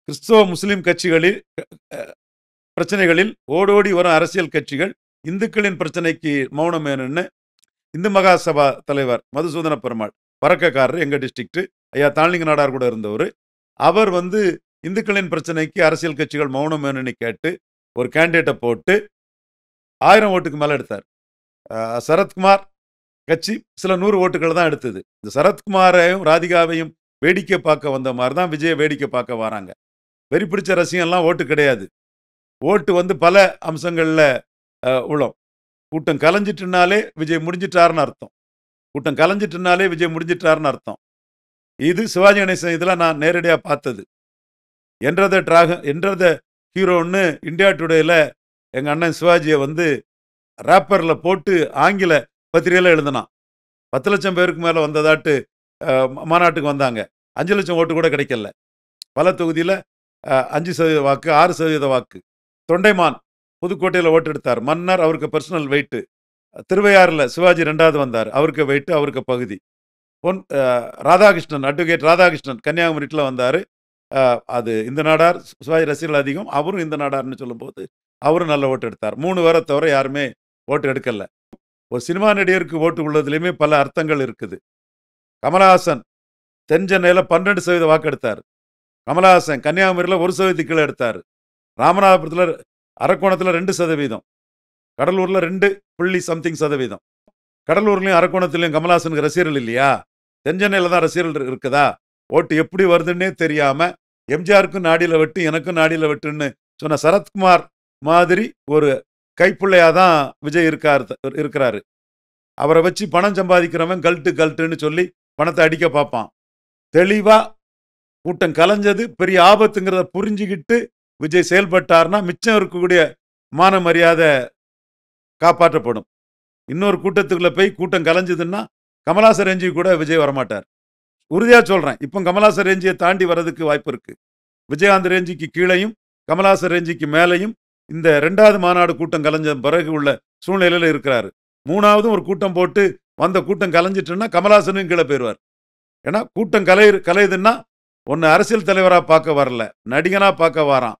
கிறிஸ்தவ முஸ்லீம் கட்சிகளில் பிரச்சனைகளில் ஓடோடி வரும் அரசியல் கட்சிகள் இந்துக்களின் பிரச்சனைக்கு மௌனம் வேணும்னு இந்து மகாசபா தலைவர் மதுசூதன பெருமாள் பறக்கக்காரர், எங்கள் டிஸ்ட்ரிக்ட் ஐயா தாழ்லிங்க நாடார் கூட இருந்தவர். அவர் வந்து இந்துக்களின் பிரச்சனைக்கு அரசியல் கட்சிகள் மௌனம் வேணும்னு கேட்டு ஒரு கேண்டிடேட்டை போட்டு 1000 ஓட்டுக்கு மேலே எடுத்தார். சரத்குமார் கட்சி சில 100 ஓட்டுகள் தான் எடுத்தது. இந்த சரத்குமாரையும் ராதிகாவையும் வேடிக்கை பார்க்க வந்த மாதிரி தான் விஜயை வேடிக்கை பார்க்க வராங்க. வெறி பிடிச்ச ரசிகம்லாம் ஓட்டு கிடையாது. ஓட்டு வந்து பல அம்சங்களில் உளம். கூட்டம் கலைஞ்சிட்டுனாலே விஜய் முடிஞ்சிட்டாருன்னு அர்த்தம். கூட்டம் கலைஞ்சிட்டுனாலே விஜய் முடிஞ்சிட்டாருன்னு அர்த்தம். இது சிவாஜி கணேசன் இதில் நான் நேரடியாக பார்த்தது. என்டர் த ஹீரோன்னு இந்தியா டுடேயில் எங்கள் அண்ணன் சிவாஜியை வந்து ரேப்பரில் போட்டு ஆங்கில பத்திரிகையில் எழுதினான். 10 லட்சம் பேருக்கு மேலே வந்ததாட்டு மாநாட்டுக்கு வந்தாங்க. 5 லட்சம் ஓட்டு கூட கிடைக்கல. பல தொகுதியில் 5% வாக்கு, 6% வாக்கு. தொண்டைமான் புதுக்கோட்டையில் ஓட்டு எடுத்தார். மன்னர் அவருக்கு பர்சனல் வெயிட்டு. திருவையாறில் சிவாஜி 2வது வந்தார். அவருக்கு வெயிட்டு, அவருக்கு பகுதி. ராதாகிருஷ்ணன், அட்வொகேட் ராதாகிருஷ்ணன் கன்னியாகுமரியில் வந்தார். அது இந்த நாடார், சிவாஜி ரசிகர்கள் அதிகம். அவரும் இந்த நாடார்னு சொல்லும்போது அவரும் நல்ல ஓட்டு எடுத்தார். 3 பேரை தவிர யாருமே ஓட்டு எடுக்கல. ஒரு சினிமா நடிகருக்கு ஓட்டு உள்ளதுலேயுமே பல அர்த்தங்கள் இருக்குது. கமலஹாசன் தென் சென்னையில் 12% வாக்கு எடுத்தார். கமலஹாசன் கன்னியாகுமரியில் 1% கீழே எடுத்தார். ராமநாதபுரத்தில் அரக்கோணத்தில் 2%, கடலூரில் 2.something%. கடலூர்லையும் அரக்கோணத்துலையும் கமலஹாசனுக்கு ரசிகர்கள் இல்லையா? தென் சென்னையில் தான் ரசிகர்கள் இருக்குதா? ஓட்டு எப்படி வருதுன்னே தெரியாமல் எம்ஜிஆருக்கும் நாடியில் வெட்டு, எனக்கும் நாடியில் வெட்டுன்னு சொன்ன சரத்குமார் மாதிரி ஒரு கைப்பிள்ளையாக தான் விஜய் இருக்கிறாரு. அவரை வச்சு பணம் சம்பாதிக்கிறவன் கல்ட்டுன்னு சொல்லி பணத்தை அடிக்க பார்ப்பான். தெளிவாக கூட்டம் கலைஞ்சது பெரிய ஆபத்துங்கிறத புரிஞ்சுக்கிட்டு விஜய் செயல்பட்டார்னா மிச்சம் இருக்கக்கூடிய மான மரியாதை காப்பாற்றப்படும். இன்னொரு கூட்டத்துக்குள்ளே போய் கூட்டம் கலைஞ்சதுன்னா கமலாசன் ரேஞ்சி கூட விஜய் வரமாட்டார். உறுதியாக சொல்கிறேன். இப்போ கமலாசன் ரேஞ்சியை தாண்டி வர்றதுக்கு வாய்ப்பு இருக்குது. விஜயகாந்த் ரேஞ்சிக்கு கீழையும் கமலாசன் ரேஞ்சிக்கு மேலேயும் இந்த 2வது மாநாடு கூட்டம் கலைஞ்ச பிறகு உள்ள சூழ்நிலையில் இருக்கிறாரு. 3ஆவதும் ஒரு கூட்டம் போட்டு வந்த கூட்டம் கலைஞ்சிட்டுன்னா கமலாசனும் கீழே போயிடுவார். ஏன்னா கூட்டம் கலையுதுன்னா ஒன்று அரசியல் தலைவராக பார்க்க வரல, நடிகனாக பார்க்க வாரான்,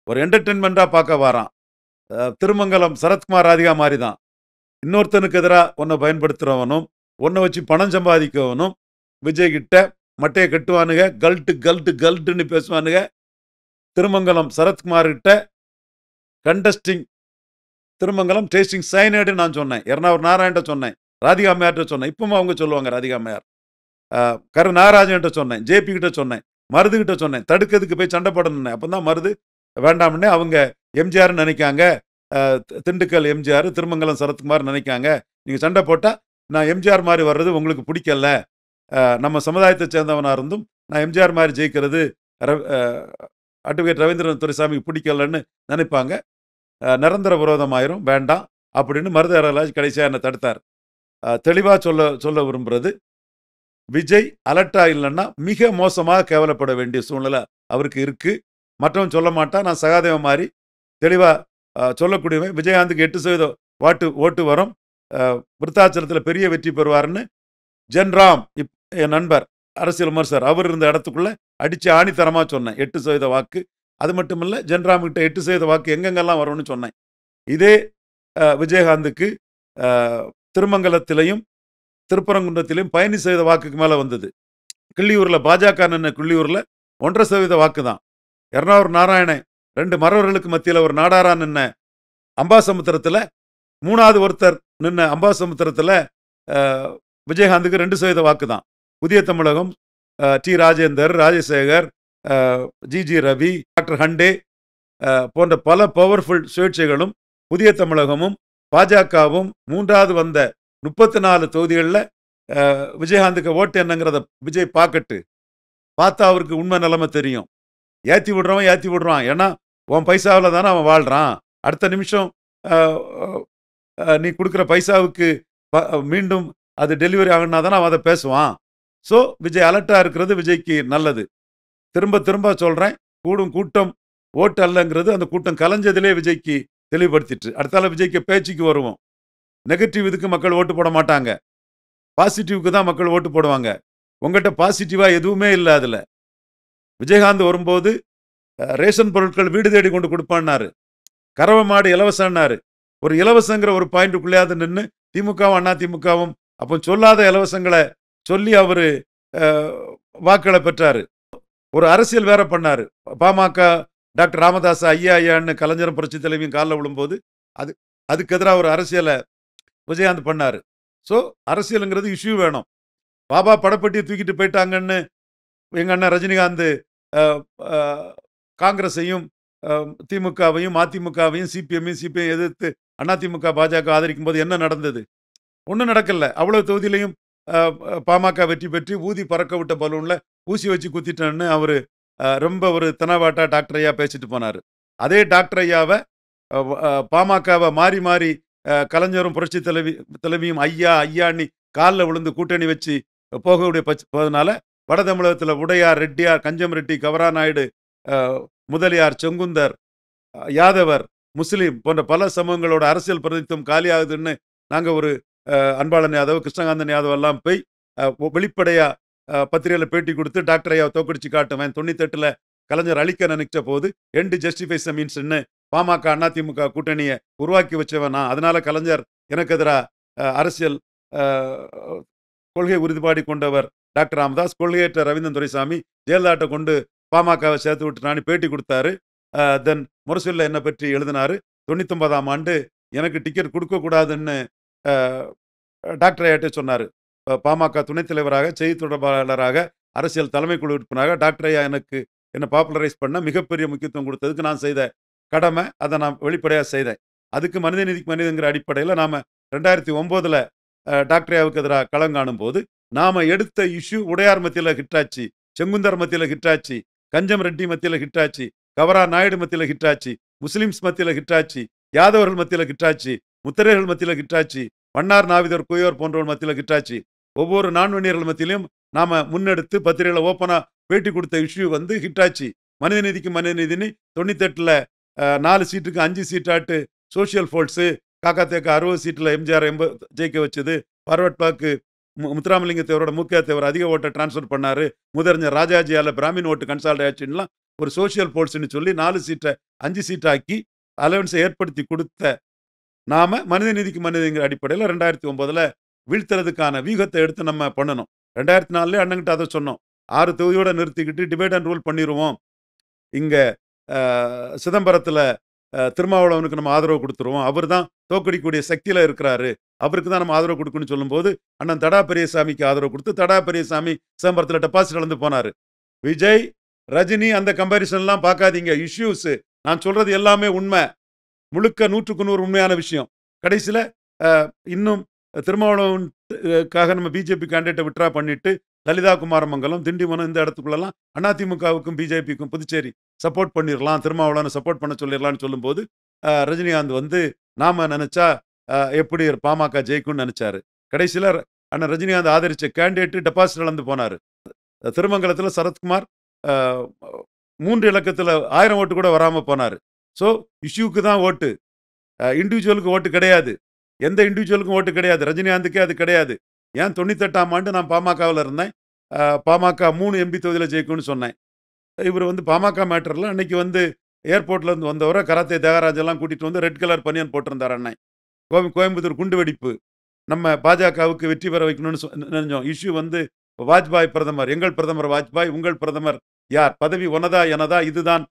ஒரு என்டர்டெயின்மெண்ட்டாக பார்க்க வாரான். திருமங்கலம் சரத்குமார் ராதிகா மாதிரி தான். இன்னொருத்தனுக்கு எதிராக ஒன்றை பயன்படுத்துகிறவனும் ஒன்றை வச்சு பணம் சம்பாதிக்கவனும் விஜய்கிட்ட மட்டையை கட்டுவானுங்க, கல்ட்டுன்னு பேசுவானுங்க. திருமங்கலம் சரத்குமார்கிட்ட கண்டஸ்டிங் திருமங்கலம் டேஸ்டிங் சைனேடு நான் சொன்னேன். எர்ணாவூர் நாராயண்கிட்ட சொன்னேன், ராதிகா அம்மையார்கிட்ட சொன்னேன். இப்பவும் அவங்க சொல்லுவாங்க ராதிகா அம்மையார். கரு நாகராஜன்கிட்ட சொன்னேன், ஜேபி கிட்ட சொன்னேன், மருதுகிட்ட சொன்னேன். தடுக்கிறதுக்கு போய் சண்டை போடணும். அப்போ தான் மருது வேண்டாம்னே அவங்க எம்ஜிஆர்னு நினைக்காங்க, திண்டுக்கல் எம்ஜிஆர், திருமங்கலம் சரத்குமார் நினைக்காங்க. நீங்கள் சண்டை போட்டால் நான் எம்ஜிஆர் மாதிரி வர்றது உங்களுக்கு பிடிக்கல, நம்ம சமுதாயத்தை சேர்ந்தவனாக இருந்தும் நான் எம்ஜிஆர் மாதிரி ஜெயிக்கிறது அட்வொகேட் ரவீந்திரன் துரைசாமிக்கு பிடிக்கலன்னு நினைப்பாங்க. நிரந்தர விரோதமாயிரும், வேண்டாம் அப்படின்னு மருதராஜ் கடைசியாக என்னை தடுத்தார். தெளிவாக சொல்ல விரும்புகிறது, விஜய் அலர்ட்டாக இல்லைன்னா மிக மோசமாக கேவலப்பட வேண்டிய சூழ்நிலை அவருக்கு இருக்குது. மற்றவன் சொல்ல மாட்டான். நான் சகாதேவன் மாதிரி தெளிவாக சொல்லக்கூடியவன். விஜயகாந்துக்கு 8% ஓட்டு வரும், விருத்தாச்சலத்தில் பெரிய வெற்றி பெறுவார்னு ஜென்ராம் என் நண்பர் அரசியல் விமர்சகர் அவர் இருந்த இடத்துக்குள்ளே அடித்து ஆணித்தரமாக சொன்னேன். 8% வாக்கு. அது மட்டும் இல்லை, ஜென்ராம் கிட்ட 8% வாக்கு எங்கெங்கெல்லாம் வரும்னு சொன்னேன். இதே விஜயகாந்துக்கு திருமங்கலத்திலையும் திருப்பரங்குன்றத்திலையும் 15% வாக்குக்கு மேலே வந்தது. கிள்ளியூரில் பாஜக நின்ன கிள்ளியூரில் 1.5% வாக்கு தான். எர்ணாவூர் நாராயணன் 2 மறவர்களுக்கு மத்தியில் ஒரு நாடாரா நின்ன அம்பாசமுத்திரத்தில் 3வது ஒருத்தர் நின்ன அம்பாசமுத்திரத்தில் விஜயகாந்துக்கு 2% வாக்கு தான். Puthiya Tamilagam T Rajendar, Rajasekar, G G Ravi, doctor Hande போன்ற பல பவர்ஃபுல் சுயேட்சைகளும் புதிய தமிழகமும் பாஜகவும் 3வது வந்த 34 தொகுதிகளில் விஜயகாந்துக்கு ஓட்டு என்னங்கிறத விஜய் பார்க்கட்டு, பார்த்தா அவருக்கு உண்மை நிலைமை தெரியும். ஏற்றி விடுறவன் ஏற்றி விடுறான், ஏன்னா உன் பைசாவில் தானே அவன் வாழ்கிறான். அடுத்த நிமிஷம் நீ கொடுக்குற பைசாவுக்கு மீண்டும் அது டெலிவரி ஆகுனா தானே அவன் அதை பேசுவான். ஸோ விஜய் அலர்ட்டாக இருக்கிறது விஜய்க்கு நல்லது. திரும்ப திரும்ப சொல்கிறேன், கூடும் கூட்டம் ஓட்டு அல்லங்கிறது அந்த கூட்டம் கலைஞ்சதிலே விஜய்க்கு தெளிவுபடுத்திட்டு, அடுத்தால விஜய்க்கு பேச்சுக்கு வருவோம். நெகட்டிவ் இதுக்கு மக்கள் ஓட்டு போட மாட்டாங்க, பாசிட்டிவ்க்கு தான் மக்கள் ஓட்டு போடுவாங்க. உங்கள்கிட்ட பாசிட்டிவாக எதுவுமே இல்லை. அதில் விஜயகாந்த் வரும்போது ரேஷன் பொருட்கள் வீடு தேடி கொண்டு கொடுப்பான்னாரு, கறவை மாடு இலவசம்னாரு. ஒரு இலவசங்கிற ஒரு பாயிண்ட்டுக்குள்ளேயாவது நின்று திமுகவும் அண்ணா திமுகவும் அப்போ சொல்லாத இலவசங்களை சொல்லி அவர் வாக்களை பெற்றார். ஒரு அரசியல் வேற பண்ணார். பாமக டாக்டர் ராமதாஸ் ஐயா ஐயான்னு கலைஞரும் புரட்சி தலைவியும் காலில் விழும்போது அதுக்கு எதிராக ஒரு அரசியலை விஜயகாந்த் பண்ணார். ஸோ அரசியலுங்கிறது இஷ்யூ வேணும். பாபா படப்பட்டியை தூக்கிட்டு போயிட்டாங்கன்னு எங்கள் அண்ணன் ரஜினிகாந்த் காங்கிரஸையும் திமுகவையும் அதிமுகவையும் சிபிஎம் எதிர்த்து அதிமுக பாஜக ஆதரிக்கும் போது என்ன நடந்தது? ஒன்றும் நடக்கல. அவ்வளோ தொகுதியிலையும் பாமக வெற்றி பெற்று ஊதி பறக்க விட்ட பலூனில் ஊசி வச்சு குத்திட்டேன்னு அவர் ரொம்ப ஒரு தனவாட்டா டாக்டர் ஐயா பேசிட்டு போனார். அதே டாக்டர் ஐயாவை பாமகவை மாறி மாறி கலைஞரும் புரட்சி தலைவியும் ஐயா ஐயாண்ணி காலில் விழுந்து கூட்டணி வச்சு போகக்கூடிய போதனால வட தமிழகத்தில் உடையார், ரெட்டியார், கஞ்சம் ரெட்டி, கவராநாயுடு, முதலியார், செங்குந்தர், யாதவர், முஸ்லீம் போன்ற பல சமூகங்களோட அரசியல் பிரதித்துவம் காலியாகுதுன்னு நாங்கள் ஒரு அன்பாளன் யாதவ், கிருஷ்ணகாந்தன் யாதவ் எல்லாம் போய் வெளிப்படையாக பத்திரிகையில் பேட்டி கொடுத்து டாக்டர் ஐயாவை தோக்கடிச்சு காட்டுவேன், 98 கலைஞர் அழிக்க நினைச்ச போது எண்டு ஜஸ்டிஃபைஸ் மீன்ஸ்ன்னு பாமக அதிமுக கூட்டணியை உருவாக்கி வச்சவன் நான். அதனால கலைஞர் எனக்கு எதிராக அரசியல் கொள்கை உறுதிப்பாடி கொண்டவர் டாக்டர் ராமதாஸ், கொள்கையற்ற ரவீந்திரன் துரைசாமி ஜெயலலிதாட்ட கொண்டு பாமகவை சேர்த்து விட்டுனான்னு பேட்டி கொடுத்தாரு. தென் முரசொலியில் என்னை பற்றி எழுதினார். 99ஆம் ஆண்டு எனக்கு டிக்கெட் கொடுக்கக்கூடாதுன்னு டாக்டர் ஐயாட்டே சொன்னார். பாமக துணைத் தலைவராக, செய்தி தொடர்பாளராக, அரசியல் தலைமை குழு உறுப்பினராக டாக்டர் ஐயா என்னை பாப்புலரைஸ் பண்ண மிகப்பெரிய முக்கியத்துவம் கொடுத்ததுக்கு நான் செய்த கடமை, அதை நான் வெளிப்படையாக செய்தேன். அதுக்கு மனித நீதிக்கு மனிதங்கிற அடிப்படையில் நாம் 2009 டாக்டர் ஐயாவுக்கு எதிராக களம் காணும் போது நாம் எடுத்த இஷ்யூ உடையார் மத்தியில் ஹிட்டாச்சு, செங்குந்தர் மத்தியில் ஹிட்டாச்சு, கஞ்சம் ரெட்டி மத்தியில் ஹிட்டாச்சு, கவரா நாயுடு மத்தியில் ஹிட்டாச்சு, முஸ்லிம்ஸ் மத்தியில் ஹிட்டாச்சு, யாதவர்கள் மத்தியில் ஹிட்டாச்சு, முத்திரையர்கள் மத்தியில் ஹிட்டாச்சு, மன்னார் நாவிதர் குயோர் போன்றவர்கள் மத்தியில் ஹிட்டாச்சு. ஒவ்வொரு நான்வணியர்கள் மத்தியிலையும் நாம் முன்னெடுத்து பத்திரிகையில் ஓப்பனாக பேட்டி கொடுத்த இஷ்யூ ஹிட்டாச்சு. மனித நீதிக்கு மனித நீதினு 98 4 சீட்டுக்கு 5 சீட்டாட்டு சோஷியல் ஃபோல்ட்ஸு, காக்கா தேக்க 60 சீட்டில் எம்ஜிஆர் ஜெயிக்க வச்சது, பார்வர்ட் பிளாக்கு முத்துராமலிங்க தேவரோட முக்கிய தேவர் அதிக ஓட்டை டிரான்ஸ்ஃபர் பண்ணார், முதறிஞர் ராஜாஜியால் பிராமின் ஓட்டு கன்சால்ட் ஆச்சுன்னா ஒரு சோஷியல் ஃபோல்ட்ஸ்ன்னு சொல்லி 4 சீட்டை 5 சீட்டாக்கி அலவன்ஸை ஏற்படுத்தி கொடுத்த நாம் மனித நீதிக்கு மனிதங்கிற அடிப்படையில் 2009 வீழ்த்துறதுக்கான வியூகத்தை எடுத்து நம்ம பண்ணணும். 2004 அண்ணங்கிட்ட அதை சொன்னோம், 6 தொகுதியோடு நிறுத்திக்கிட்டு டிவைட் அண்ட் ரூல் பண்ணிடுவோம், இங்கே சிதம்பரத்தில் திருமாவளவனுக்கு நம்ம ஆதரவு கொடுத்துருவோம், அவர் தான் தோக்கடிக்கூடிய சக்தியில் இருக்கிறாரு, அவருக்கு தான் நம்ம ஆதரவு கொடுக்கணும்னு சொல்லும்போது அண்ணன் தடா பெரியசாமிக்கு ஆதரவு கொடுத்து தடா பெரியசாமி சிதம்பரத்தில் டெபாசிட் இழந்து போனார். விஜய், ரஜினி அந்த கம்பேரிசன்லாம் பார்க்காதீங்க. இஷ்யூஸ் நான் சொல்கிறது எல்லாமே உண்மை, முழுக்க 100க்கு 100 உண்மையான விஷயம். கடைசியில் இன்னும் திருமாவளவனுக்காக நம்ம பிஜேபி கேண்டிடேட்டை விட்ரா பண்ணிட்டு லலிதா குமாரமங்கலம், திண்டிவனம் இந்த இடத்துக்குள்ளெல்லாம் அதிமுகவுக்கும் பிஜேபிக்கும் புதுச்சேரி சப்போர்ட் பண்ணிடலாம், திருமாவளவனை சப்போர்ட் பண்ண சொல்லிடலான்னு சொல்லும்போது ரஜினிகாந்த் நாம் நினச்சா எப்படி பாமக ஜெயிக்கும்னு நினச்சாரு. கடைசியில் அண்ணன் ரஜினிகாந்த் ஆதரித்த கேண்டிடேட்டு டெபாசிட் இழந்து போனார். திருமங்கலத்தில் சரத்குமார் 3 இலக்கத்தில் 1000 ஓட்டு கூட வராமல் போனார். ஸோ இஷ்யூக்கு தான் ஓட்டு, இண்டிவிஜுவலுக்கு ஓட்டு கிடையாது, எந்த இண்டிவிஜுவலுக்கும் ஓட்டு கிடையாது. ரஜினிகாந்துக்கே அது கிடையாது. ஏன் 98ஆம் ஆண்டு நான் பாமகவில் இருந்தேன், பாமக 3 எம்பி தொகுதியில் ஜெயிக்கும்னு சொன்னேன். இவர் பாமக மேட்டரில் அன்னைக்கு ஏர்போர்ட்லேருந்து வந்தவரை கராத்தே தேகராஜெல்லாம் கூட்டிகிட்டு ரெட் கலர் பனியன் போட்டிருந்தார் அண்ணன். கோயம்புத்தூர் குண்டு வெடிப்பு, நம்ம பாஜகவுக்கு வெற்றி பெற வைக்கணும்னு நினைஞ்சோம். இஷ்யூ வாஜ்பாய் பிரதமர், எங்கள் பிரதமர் வாஜ்பாய், உங்கள் பிரதமர் யார், பதவி ஒனதா எனதா, இதுதான்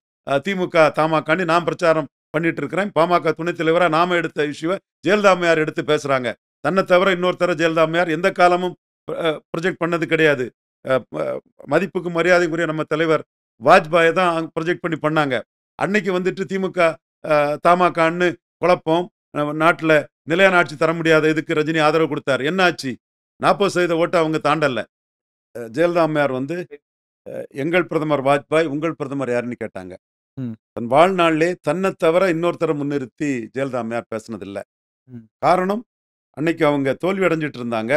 திமுக தமாகான்னு நான் பிரச்சாரம் பண்ணிட்டு இருக்கிறேன். பாமக துணைத் தலைவராக நாம எடுத்த இஷ்யூவை ஜெயலலிதா அம்மையார் எடுத்து பேசுகிறாங்க. தன்னை தவிர இன்னொருத்தர ஜெயலலிதா அம்மையார் எந்த காலமும் ப்ரொஜெக்ட் பண்ணது கிடையாது. மதிப்புக்கு மரியாதைக்குரிய நம்ம தலைவர் வாஜ்பாயை தான் ப்ரொஜெக்ட் பண்ணி பண்ணாங்க. அன்னைக்கு திமுக தமாகான்னு குழப்பம், நாட்டில் நிலையான ஆட்சி தர முடியாத இதுக்கு ரஜினி ஆதரவு கொடுத்தார். என்ன ஆச்சு? 40% ஓட்டு அவங்க தாண்டல. ஜெயலலிதா அம்மையார் வந்து எங்கள் பிரதமர் வாஜ்பாய், உங்கள் பிரதமர் யாருன்னு கேட்டாங்க. ம். தன் வாழ்நாளிலே தன்னை தவிர இன்னொருத்தரை முன்னிறுத்தி ஜெயலலிதா அம்மையார் பேசினதில்ல. ம். காரணம், அன்னைக்கு அவங்க தோல்வி அடைஞ்சிட்டு இருந்தாங்க.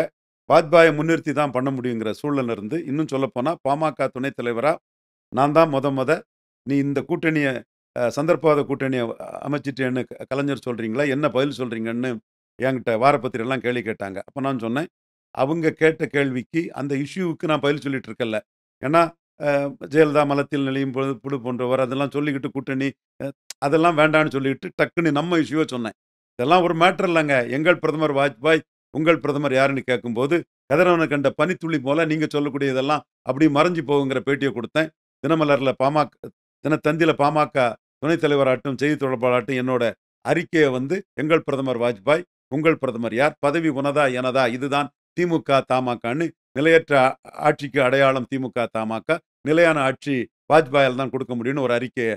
வாஜ்பாயை முன்னிறுத்தி தான் பண்ண முடியுங்கிற சூழல்ல இருந்து, இன்னும் சொல்லப்போனா பாமக துணைத் தலைவரா நான் தான் மொத நீ இந்த கூட்டணிய சந்தர்ப்பவாத கூட்டணிய அமைச்சிட்டேன்னு கலைஞர் சொல்றீங்களா? என்ன பதில் சொல்றீங்கன்னு என்கிட்ட வாரப்பத்திரிகைலாம் கேள்வி கேட்டாங்க. அப்ப நான் சொன்னேன், அவங்க கேட்ட கேள்விக்கு அந்த இஷ்யூவுக்கு நான் பதில் சொல்லிட்டு இருக்கல. ஏன்னா, ஜெயலலிதா மலத்தில் நெளியும் புழு போன்றவர் அதெல்லாம் சொல்லிக்கிட்டு கூட்டணி அ அதெல்லாம் வேண்டான்னு சொல்லிட்டு டக்குன்னு நம்ம இஷ்யூவ சொன்னேன். இதெல்லாம் ஒரு மேட்டர் இல்லங்க. எங்கள் பிரதமர் வாஜ்பாய், உங்கள் பிரதமர் யாருன்னு கேட்கும்போது, கதிரவன கண்ட பனித்துளி போல நீங்க சொல்லக்கூடியதெல்லாம் அப்படி மறைஞ்சு போகுங்கிற பேட்டிய குடுத்தேன். தினமலர்ல தினத்தந்தியில பாமக துணைத் தலைவராட்டும், செய்தி தொடர்பாளராட்டும் என்னோட அறிக்கைய வந்து எங்கள் பிரதமர் வாஜ்பாய், உங்கள் பிரதமர் யார்? பதவி உனதா எனதா? இதுதான் திமுக, தமாகன்னு நிலையற்ற ஆட்சிக்கு அடையாளம் திமுக, தமாக. நிலையான ஆட்சி வாஜ்பாயால தான் கொடுக்க முடியும்னு ஒரு அறிக்கைய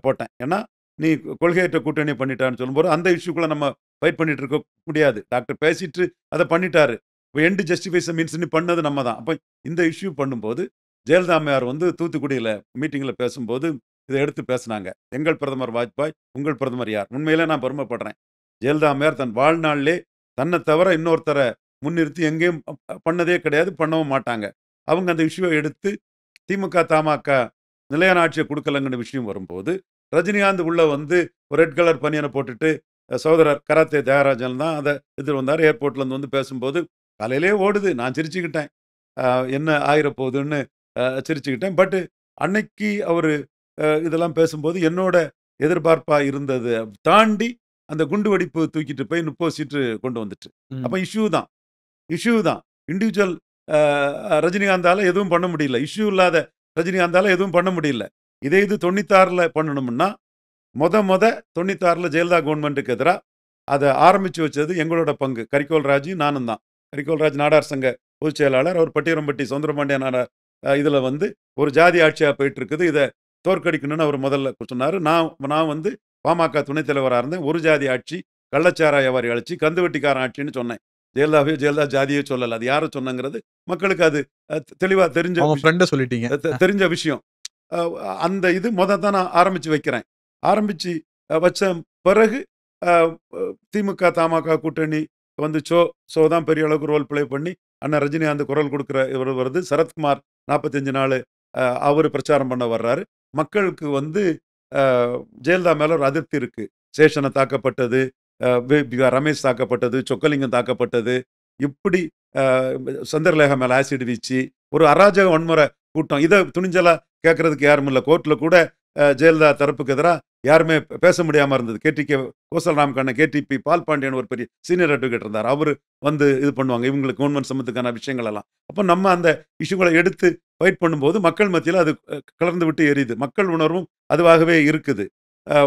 போட்டேன். ஏன்னா, நீ கொள்கையற்ற கூட்டணி பண்ணிட்டான்னு சொல்லும்போது, அந்த இஷ்யூக்குள்ள நம்ம ஃபைட் பண்ணிட்டு இருக்க முடியாது. டாக்டர் பேசிட்டு அத பண்ணிட்டாரு. இப்ப எண்ட் ஜஸ்டிஃபைஸ் த மீன்ஸ்ன்னு பண்ணது நம்ம தான். அப்ப இந்த இஷ்யூ பண்ணும்போது, ஜெயலலிதா அம்மையார் வந்து தூத்துக்குடியில மீட்டிங்ல பேசும்போது இத எடுத்து பேசுனாங்க. எங்கள் பிரதமர் வாஜ்பாய், உங்கள் பிரதமர் யார்? உண்மையிலே நான் பெருமைப்படுறேன். ஜெயலலிதா அம்மையார் தன் வாழ்நாளிலே தன்ன தவிர இன்னொருத்தர முன்னிறுத்தி எங்கேயும் பண்ணதே கிடையாது. பண்ணவும் மாட்டாங்க. அவங்க அந்த இஷ்யூவ எடுத்து திமுக, தமாக நிலையான ஆட்சிய குடுக்கலங்கிற விஷயம் வரும்போது, ரஜினிகாந்த் உள்ள வந்து ஒரு ரெட் கலர் பனியன போட்டுட்டு, சகோதரர் கராத்தே தியாகராஜன் தான் அத எதிர் வந்தாரு. ஏர்போர்ட்லேருந்து வந்து பேசும்போது, காலையிலேயே ஓடுது. நான் சிரிச்சுக்கிட்டேன். என்ன ஆயிரப்போகுதுன்னு சிரிச்சுக்கிட்டேன். பட் அன்னைக்கு அவரு இதெல்லாம் பேசும்போது என்னோட எதிர்பார்ப்பா இருந்தது தாண்டி, அந்த குண்டு வெடிப்பு தூக்கிட்டு போய் 30 சீட்டு கொண்டு வந்துட்டு. அப்ப ம். இஷ்யூ தான். இண்டிவிஜுவல் ரஜினிகாந்தால எதுவும் பண்ண முடியல. இஷ்யூ இல்லாத ரஜினிகாந்தால எதுவும் பண்ண முடியல. இதே இது 96ல பண்ணணும்னா, மொத 96ல ஜெயலலிதா கவர்ன்மென்ட்க்கு எதிரா அத ஆரம்பிச்சு வச்சது எங்களோட பங்கு. கரிக்கோல் ராஜ் நானும் தான். கரிக்கோல் ராஜ் நாடார் சங்க பொதுச் செயலாளர். அவர் பட்டியரம்பட்டி சுந்தரபாண்டியன் இதுல வந்து ஒரு ஜாதி ஆட்சியா போயிட்டு இருக்குது. இத தோற்கடிக்கணும்னு அவர் முதல்ல சொன்னாரு. நான் வந்து பாமக துணைத் தலைவரா இருந்தேன். ஒரு ஜாதி ஆட்சி, கள்ளச்சாராய வியாபாரி ஆட்சி, கந்துவட்டிக்காரன் ஆட்சின்னு சொன்னேன். ஜெயலலிதா ஜாதியே சொல்லல. அது யார சொன்னங்கிறது மக்களுக்கு அது தெளிவா அவங்க ஃப்ரெண்ட சொல்லிட்டீங்க. தெரிஞ்ச விஷயம். அ அந்த இது தான் நான் ஆரம்பிச்சு வைக்கிறேன். ஆரம்பிச்சு வச்ச பிறகு அ திமுக, தமாக கூட்டணி வந்து சோ தான் பெரிய அளவுக்கு ரோல் ப்ளே பண்ணி அண்ணன் ரஜினிகாந்த் குரல் கொடுக்கிற இவர் வருது. சரத்குமார் 45 நாளு அவரு பிரச்சாரம் பண்ண வர்றாரு. மக்களுக்கு வந்து அ ஜெயலலிதா மேல ஒரு அதிருப்தி இருக்கு. சேஷன தாக்கப்பட்டது, ரமேஷ் தாக்கப்பட்டது, சொக்கலிங்கம் தாக்கப்பட்டது. இப்படி அ சந்திரலேகா மேல ஆசிட் வீச்சு, ஒரு அராஜக வன்முறை கூட்டம். இத துணிஞ்சலா கேட்கறதுக்கு யாரும் இல்ல. கோர்ட்ல கூட ஜெயலலிதா தரப்புக்கு எதிரா யாருமே பேச முடியாம இருந்தது. கோசல்ராம் கண்ணன், கேடிபி பால்பாண்டியன் ஒரு பெரிய சீனியர் அட்வொகேட் இருந்தார். அவரு வந்து இது பண்ணுவாங்க. இவங்களுக்கு கவர்ன்மென்ட் சம்பந்தத்துக்கான விஷயங்கள் எல்லாம். அப்ப நம்ம அந்த இஷ்யூகள எடுத்து ஃபைட் பண்ணும்போது மக்கள் மத்தியில அது கலர்ந்து விட்டு எரியுது. மக்கள் உணர்வும் அதுவாகவே இருக்குது.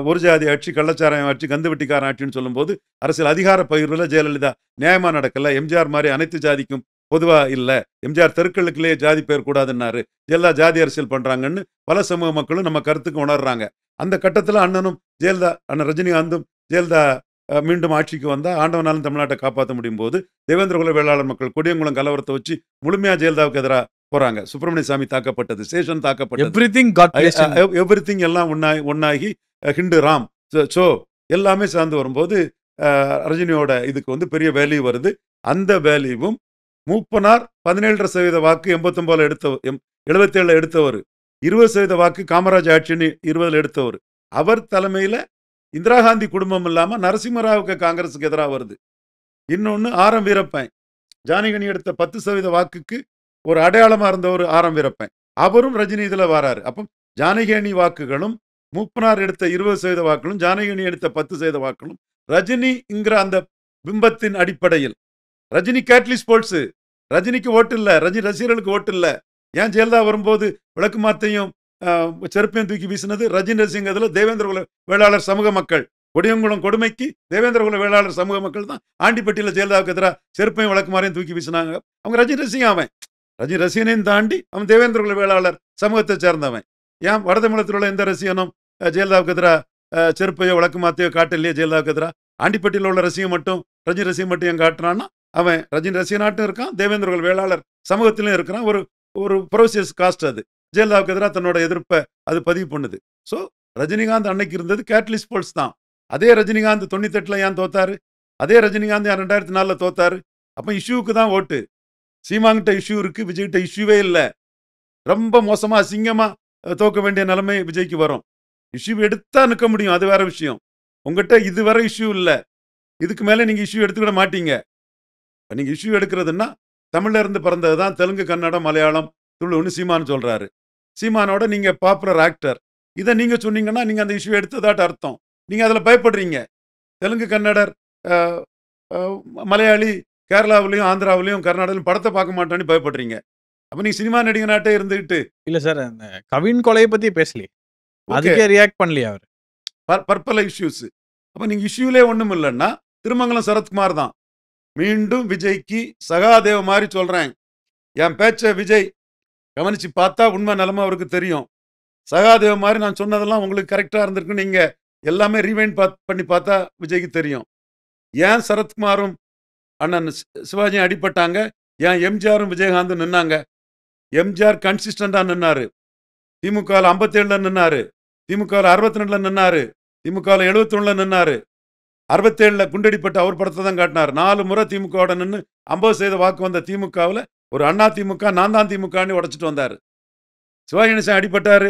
ஒரு ஜாதி ஆட்சி, கள்ளச்சாராயம் ஆட்சி, கந்துவட்டிக்காரன் ஆட்சின்னு சொல்லும்போது, அரசியல் அதிகார பகிர்வுல ஜெயலலிதா நியாயமா நடக்கல. எம்ஜிஆர் மாரி அனைத்து ஜாதிக்கும் பொதுவா இல்ல. எம்ஜிஆர் தெருக்களுக்குள்ளேயே ஜாதி பேர் கூடாதுன்னாரு. ஜெயலலிதா ஜாதி அரசியல் பண்றாங்கன்னு பல சமூக மக்களும் நம்ம கருத்துக்கு உணர்றாங்க. அந்த கட்டத்துல அண்ணன் ரஜினிகாந்தும் ஜெயலலிதா மீண்டும் ஆட்சிக்கு வந்தா ஆண்டவனாலும் தமிழ்நாட்டை காப்பாத்த முடியும்போது, தேவேந்திரகுல வேளாளர் மக்கள் கொடியங்குளம் கலவரத்த வச்சு முழுமையா ஜெயலலிதாவுக்கு எதிரா போறாங்க. சுப்பிரமணிய சாமி தாக்கப்பட்டது, சேஷன் தாக்கப்பட்டது. Everything got placed in everything எல்லாம் ஒண்ணாகி ஹிண்டு ராம் சோ எல்லாமே சேர்ந்து வரும்போது ரஜினியோட இதுக்கு வந்து பெரிய வேல்யூ வருது. அந்த வேல்யூவும் மூப்பனார் 17.5% வாக்கு 89ல 77ல எடுத்தவர். 20% வாக்கு காமராஜ் ஆட்சின்னு 20ல எடுத்தவர். அவர் தலைமையில இந்திரா காந்தி குடும்பம் இல்லாம நரசிம்மராவுக்கு காங்கிரஸுக்கு எதிரா வருது. இன்னொன்னு ஆர்.எம். வீரப்பன். ஜானகி எடுத்த 10% வாக்குக்கு ஒரு அடையாளமா இருந்தவர் ஆர்.எம். வீரப்பன். அவரும் ரஜினி இதுல வராரு. அப்ப ஜானகி வாக்குகளும், மூப்பனார் எடுத்த 20% வாக்குகளும், ஜானகி எடுத்த 10% வாக்குகளும் ரஜினிங்கிற அந்த பிம்பத்தின் அடிப்படையில். Rajini catalyst polls. ரஜினிக்கு ஓட்டு இல்ல. ரஜினி ரசிகர்களுக்கு ஓட்டு இல்ல. ஏன் ஜெயலலிதா வரும்போது விளக்குமாத்தையும் செருப்பையும் தூக்கி வீசினது ரஜினி ரசிகங்கிறதுல தேவேந்திரகுல வேளாளர் சமூக மக்கள். கொடியங்குளம் கொடுமைக்கு தேவேந்திரகுல வேளாளர் சமூக மக்கள் தான் ஆண்டிப்பட்டியில ஜெயலலிதாவுக்கு எதிராக செருப்பையும் விளக்குமாரையும் தூக்கி வீசினாங்க. அவங்க ரஜினி ரசிகன் அவன். ரஜினி ரசிகனையும் தாண்டி அவன் தேவேந்திரகுல வேளாளர் சமூகத்தை சேர்ந்தவன். ஏன் வடதமிழத்தில் உள்ள எந்த ரசிகனும் ஜெயலலிதாவுக்கு எதிராக செருப்பையோ விளக்குமாத்தையோ காட்டலையே ஜெயலலிதாவுக்கு எதிராக. ஆண்டிப்பட்டியில் உள்ள ரசிகம் மட்டும் ரஜினி ரசிகம் மட்டும் ஏன் காட்டுறான்னா அவன் ரஜினி ரசிகனாட்டும் இருக்கான், தேவேந்திரகுல வேளாளர் சமூகத்திலும் இருக்கிறான். ஒரு ஒரு ப்ரோசியஸ் காஸ்ட் அது. ஜெயலலிதாவுக்கு எதிரா தன்னோட எதிர்ப்ப அது பதிவு பண்ணுது. ஸோ ரஜினிகாந்த் அன்னைக்கு இருந்தது கேட்டலிஸ்ட் போல்ஸ் தான். அதே ரஜினிகாந்த் 98ல ஏன் தோத்தாரு? அதே ரஜினிகாந்த் ஏன் 2004ல தோத்தாரு? அப்ப இஷ்யூவுக்கு தான் ஓட்டு. சீமான்கிட்ட இஷ்யூ இருக்கு, விஜய்கிட்ட இஷ்யூவே இல்ல. ரொம்ப மோசமா, அசிங்கமா தோக்க வேண்டிய நிலைமை விஜய்க்கு வரும். இஷ்யூ எடுத்தா நிக்க முடியும், அது வேற விஷயம். உங்ககிட்ட இதுவரை இஷ்யூ இல்ல. இதுக்கு மேல நீங்க இஷ்யூ எடுத்துக்கிட மாட்டீங்க. நீங்க இஷ்யூ எடுக்கிறதுன்னா, தமிழ்ல இருந்து பிறந்தது தான் தெலுங்கு, கன்னடம், மலையாளம், துளுன்னு சீமான் சொல்றாரு. சீமானோட நீங்க பாப்புலர் ஆக்டர். இத நீங்க சொன்னீங்கன்னா, நீங்க அந்த இஷ்யூ எடுத்ததாட்ட அர்த்தம். நீங்க அதுல பயப்படுறீங்க. தெலுங்கு, கன்னடர், அ அ மலையாளி கேரளாவிலயும், ஆந்திராவிலயும், கர்நாடகாவிலயும் படத்த பார்க்க மாட்டோம்னு பயப்படுறீங்க. அப்ப நீங்க சினிமா நடிகனாட்டே இருந்துகிட்டு, இல்ல சார். அந்த கவின் கொலைய பத்தி பேசலையே. ஓகே அதுக்கே ரியாக்ட் பண்ணலையா அவரு? பற்பல இஷ்யூஸ். அப்ப நீங்க இஷ்யூலே ஒண்ணும் இல்லன்னா, திருமங்கலம் சரத்குமார் தான். மீண்டும் விஜய்க்கு சகாதேவ மாரி சொல்றேன். என் பேச்ச விஜய் கவனிச்சு பார்த்தா உண்மை நிலைமை அவருக்கு தெரியும். சகாதேவ மாரி நான் சொன்னதெல்லாம் உங்களுக்கு கரெக்ட்டா இருந்திருக்கு. நீங்க எல்லாமே ரீவைண்ட் பண்ணி பார்த்தா விஜய்க்கு தெரியும். ஏன் சரத்குமாரும் அண்ணன் சிவாஜியும் அடிபட்டாங்க? ஏன் எம்ஜிஆரும் விஜயகாந்தும் நின்னாங்க? எம்ஜிஆர் கன்சிஸ்டன்ட்டா நின்னாரு. திமுகல 57ல நின்னாரு. திமுகல 62ல நின்னாரு. திமுகல 71ல நின்னாரு. 67ல குண்டடிப்பட்ட அவர் படத்தை தான் காட்டினார். 4 முறை திமுகவோட நின்னு 50% வாக்கு வந்த திமுகவுல ஒரு அண்ணா திமுக, நான் தான் திமுகன்னு உடைச்சிட்டு வந்தாரு. சிவாஜி கணேசன் அடிபட்டாரு.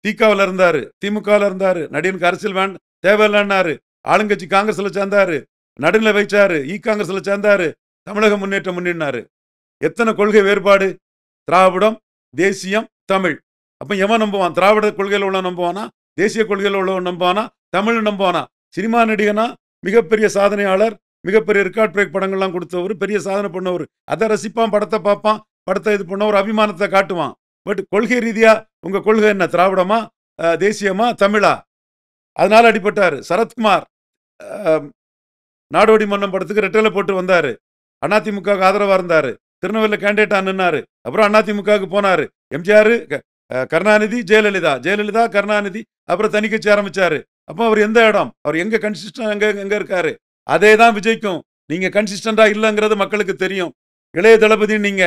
திகாவுல இருந்தாரு. திமுகவுல இருந்தாரு. நடிகனுக்கு அரசியல் தேவையில்லைன்னாரு. ஆளுங்கட்சி காங்கிரஸ்ல சேர்ந்தாரு. நடுநிலை வைச்சாரு. காங்கிரஸ்ல சேர்ந்தாரு. தமிழக முன்னேற்றம் முன்னினாரு. எத்தனை கொள்கை வேறுபாடு? திராவிடம், தேசியம், தமிழ். அப்ப எவன் நம்புவான்? திராவிட கொள்கையில் உள்ள நம்புவானா? தேசிய கொள்கையில் உள்ளவன் நம்புவானா? தமிழ் நம்புவானா? சினிமா நடிகனா மிகப்பெரிய சாதனையாளர், மிகப்பெரிய ரெக்கார்ட் பிரேக் படங்கள்லாம் கொடுத்தவர், பெரிய சாதனை பண்ணவர். அதை ரசிப்பான், படத்தை பார்ப்பான், படத்தை இது பண்ண ஒரு அபிமானத்தை காட்டுவான். பட் கொள்கை ரீதியா உங்க கொள்கை என்ன? திராவிடமா, தேசியமா, தமிழா? அதனால அடிபட்டாரு. சரத்குமார் நாடோடி மன்னம் படத்துக்கு ரெட்டலை போட்டு வந்தாரு. அதிமுக ஆதரவா இருந்தாரு. திருநெல்வேலியில கேண்டிடேட்டா நின்னாரு. அப்புறம் அதிமுகவுக்கு போனாரு. எம்ஜிஆர், கருணாநிதி, ஜெயலலிதா, கருணாநிதி, அப்புறம் தனி கட்சி ஆரம்பிச்சாரு. அப்போ அவர் எந்த இடம்? அவர் எங்க கன்சிஸ்டன்ட் எங்க இருக்காரு? அதே தான் விஜய்க்கும். நீங்க கன்சிஸ்டண்டா இல்லங்கிறது மக்களுக்கு தெரியும். இளைய தளபதி நீங்க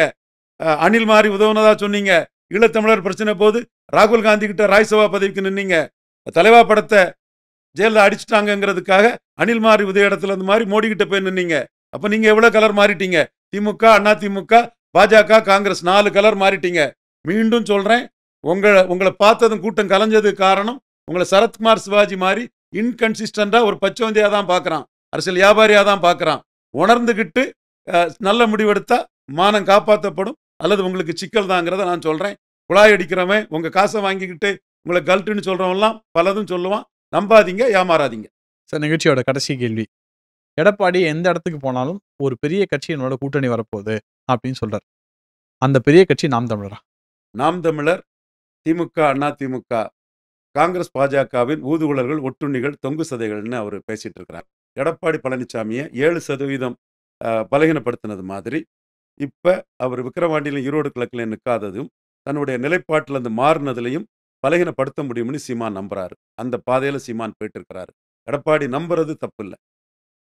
அனில் மாறி உதவுனதா சொன்னீங்க. ஈழத்தமிழர் பிரச்சனை போது ராகுல் காந்தி கிட்ட ராஜ்சபா பதவிக்கு நின்னீங்க. தலைவா படத்தை ஜெயலலிதா அடிச்சுட்டாங்கிறதுக்காக அனில் மாறி உதய இடத்துல இந்த மாதிரி மோடி கிட்ட போய் நின்னீங்க. அப்ப நீங்க எவ்வளவு கலர் மாறிட்டீங்க? திமுக, அதிமுக, பாஜக, காங்கிரஸ் 4 கலர் மாறிட்டீங்க. மீண்டும் சொல்றேன், உங்களை பார்த்ததும் கூட்டம் கலைஞ்சது காரணம் உங்களை சரத்குமார், சிவாஜி மாதிரி இன்கன்சிஸ்டண்டா ஒரு பச்சவந்தியா தான் பார்க்கறான். அரசியல் வியாபாரியா தான் பார்க்கறான். உணர்ந்துகிட்டு நல்ல முடிவெடுத்தா மானம் காப்பாற்றப்படும், அல்லது உங்களுக்கு சிக்கல் தாங்கிறத நான் சொல்றேன். குழாய் அடிக்கிறவன் உங்க காசை வாங்கிக்கிட்டு உங்களை கல்ட்டுன்னு சொல்றவன்லாம் பலதும் சொல்லுவான். நம்பாதீங்க, ஏமாறாதீங்க. சார், நிகழ்ச்சியோட கடைசி கேள்வி. எடப்பாடி எந்த இடத்துக்கு போனாலும் ஒரு பெரிய கட்சி என்னோட கூட்டணி வரப்போகுது அப்படின்னு சொல்றாரு. அந்த பெரிய கட்சி நாம் தமிழரா? நாம் தமிழர், திமுக, அதிமுக, காங்கிரஸ், பாஜகவின் ஊதுகுழல்கள், ஒட்டுண்ணிகள், தொங்கு சதைகள்னு அவர் பேசிட்டு இருக்கிறார். எடப்பாடி பழனிசாமியை 7% பலகீனப்படுத்தினது மாதிரி இப்ப அவர் விக்கிரவாண்டியிலும் ஈரோடு கிழக்குலையும் நிற்காததும் தன்னுடைய நிலைப்பாட்டில் இருந்து மாறினதுலையும் பலகீனப்படுத்த முடியும்னு சீமான் நம்புறாரு. அந்த பாதையில சீமான் போயிட்டு இருக்கிறாரு. எடப்பாடி நம்புறது தப்பு இல்லை,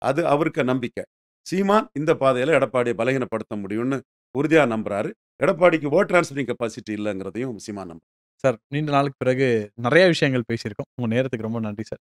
அது அவருக்கு நம்பிக்கை. சீமான் இந்த பாதையில எடப்பாடியை பலகீனப்படுத்த முடியும்னு உறுதியா நம்புறாரு. எடப்பாடிக்கு ஓட் டிரான்ஸ்ஃபரிங் கெப்பாசிட்டி இல்லைங்கிறதையும் சீமான் நம்புறாரு. சார், நீண்ட நாளுக்கு பிறகு நிறைய விஷயங்கள் பேசியிருக்கோம். உங்க நேரத்துக்கு ரொம்ப நன்றி சார்.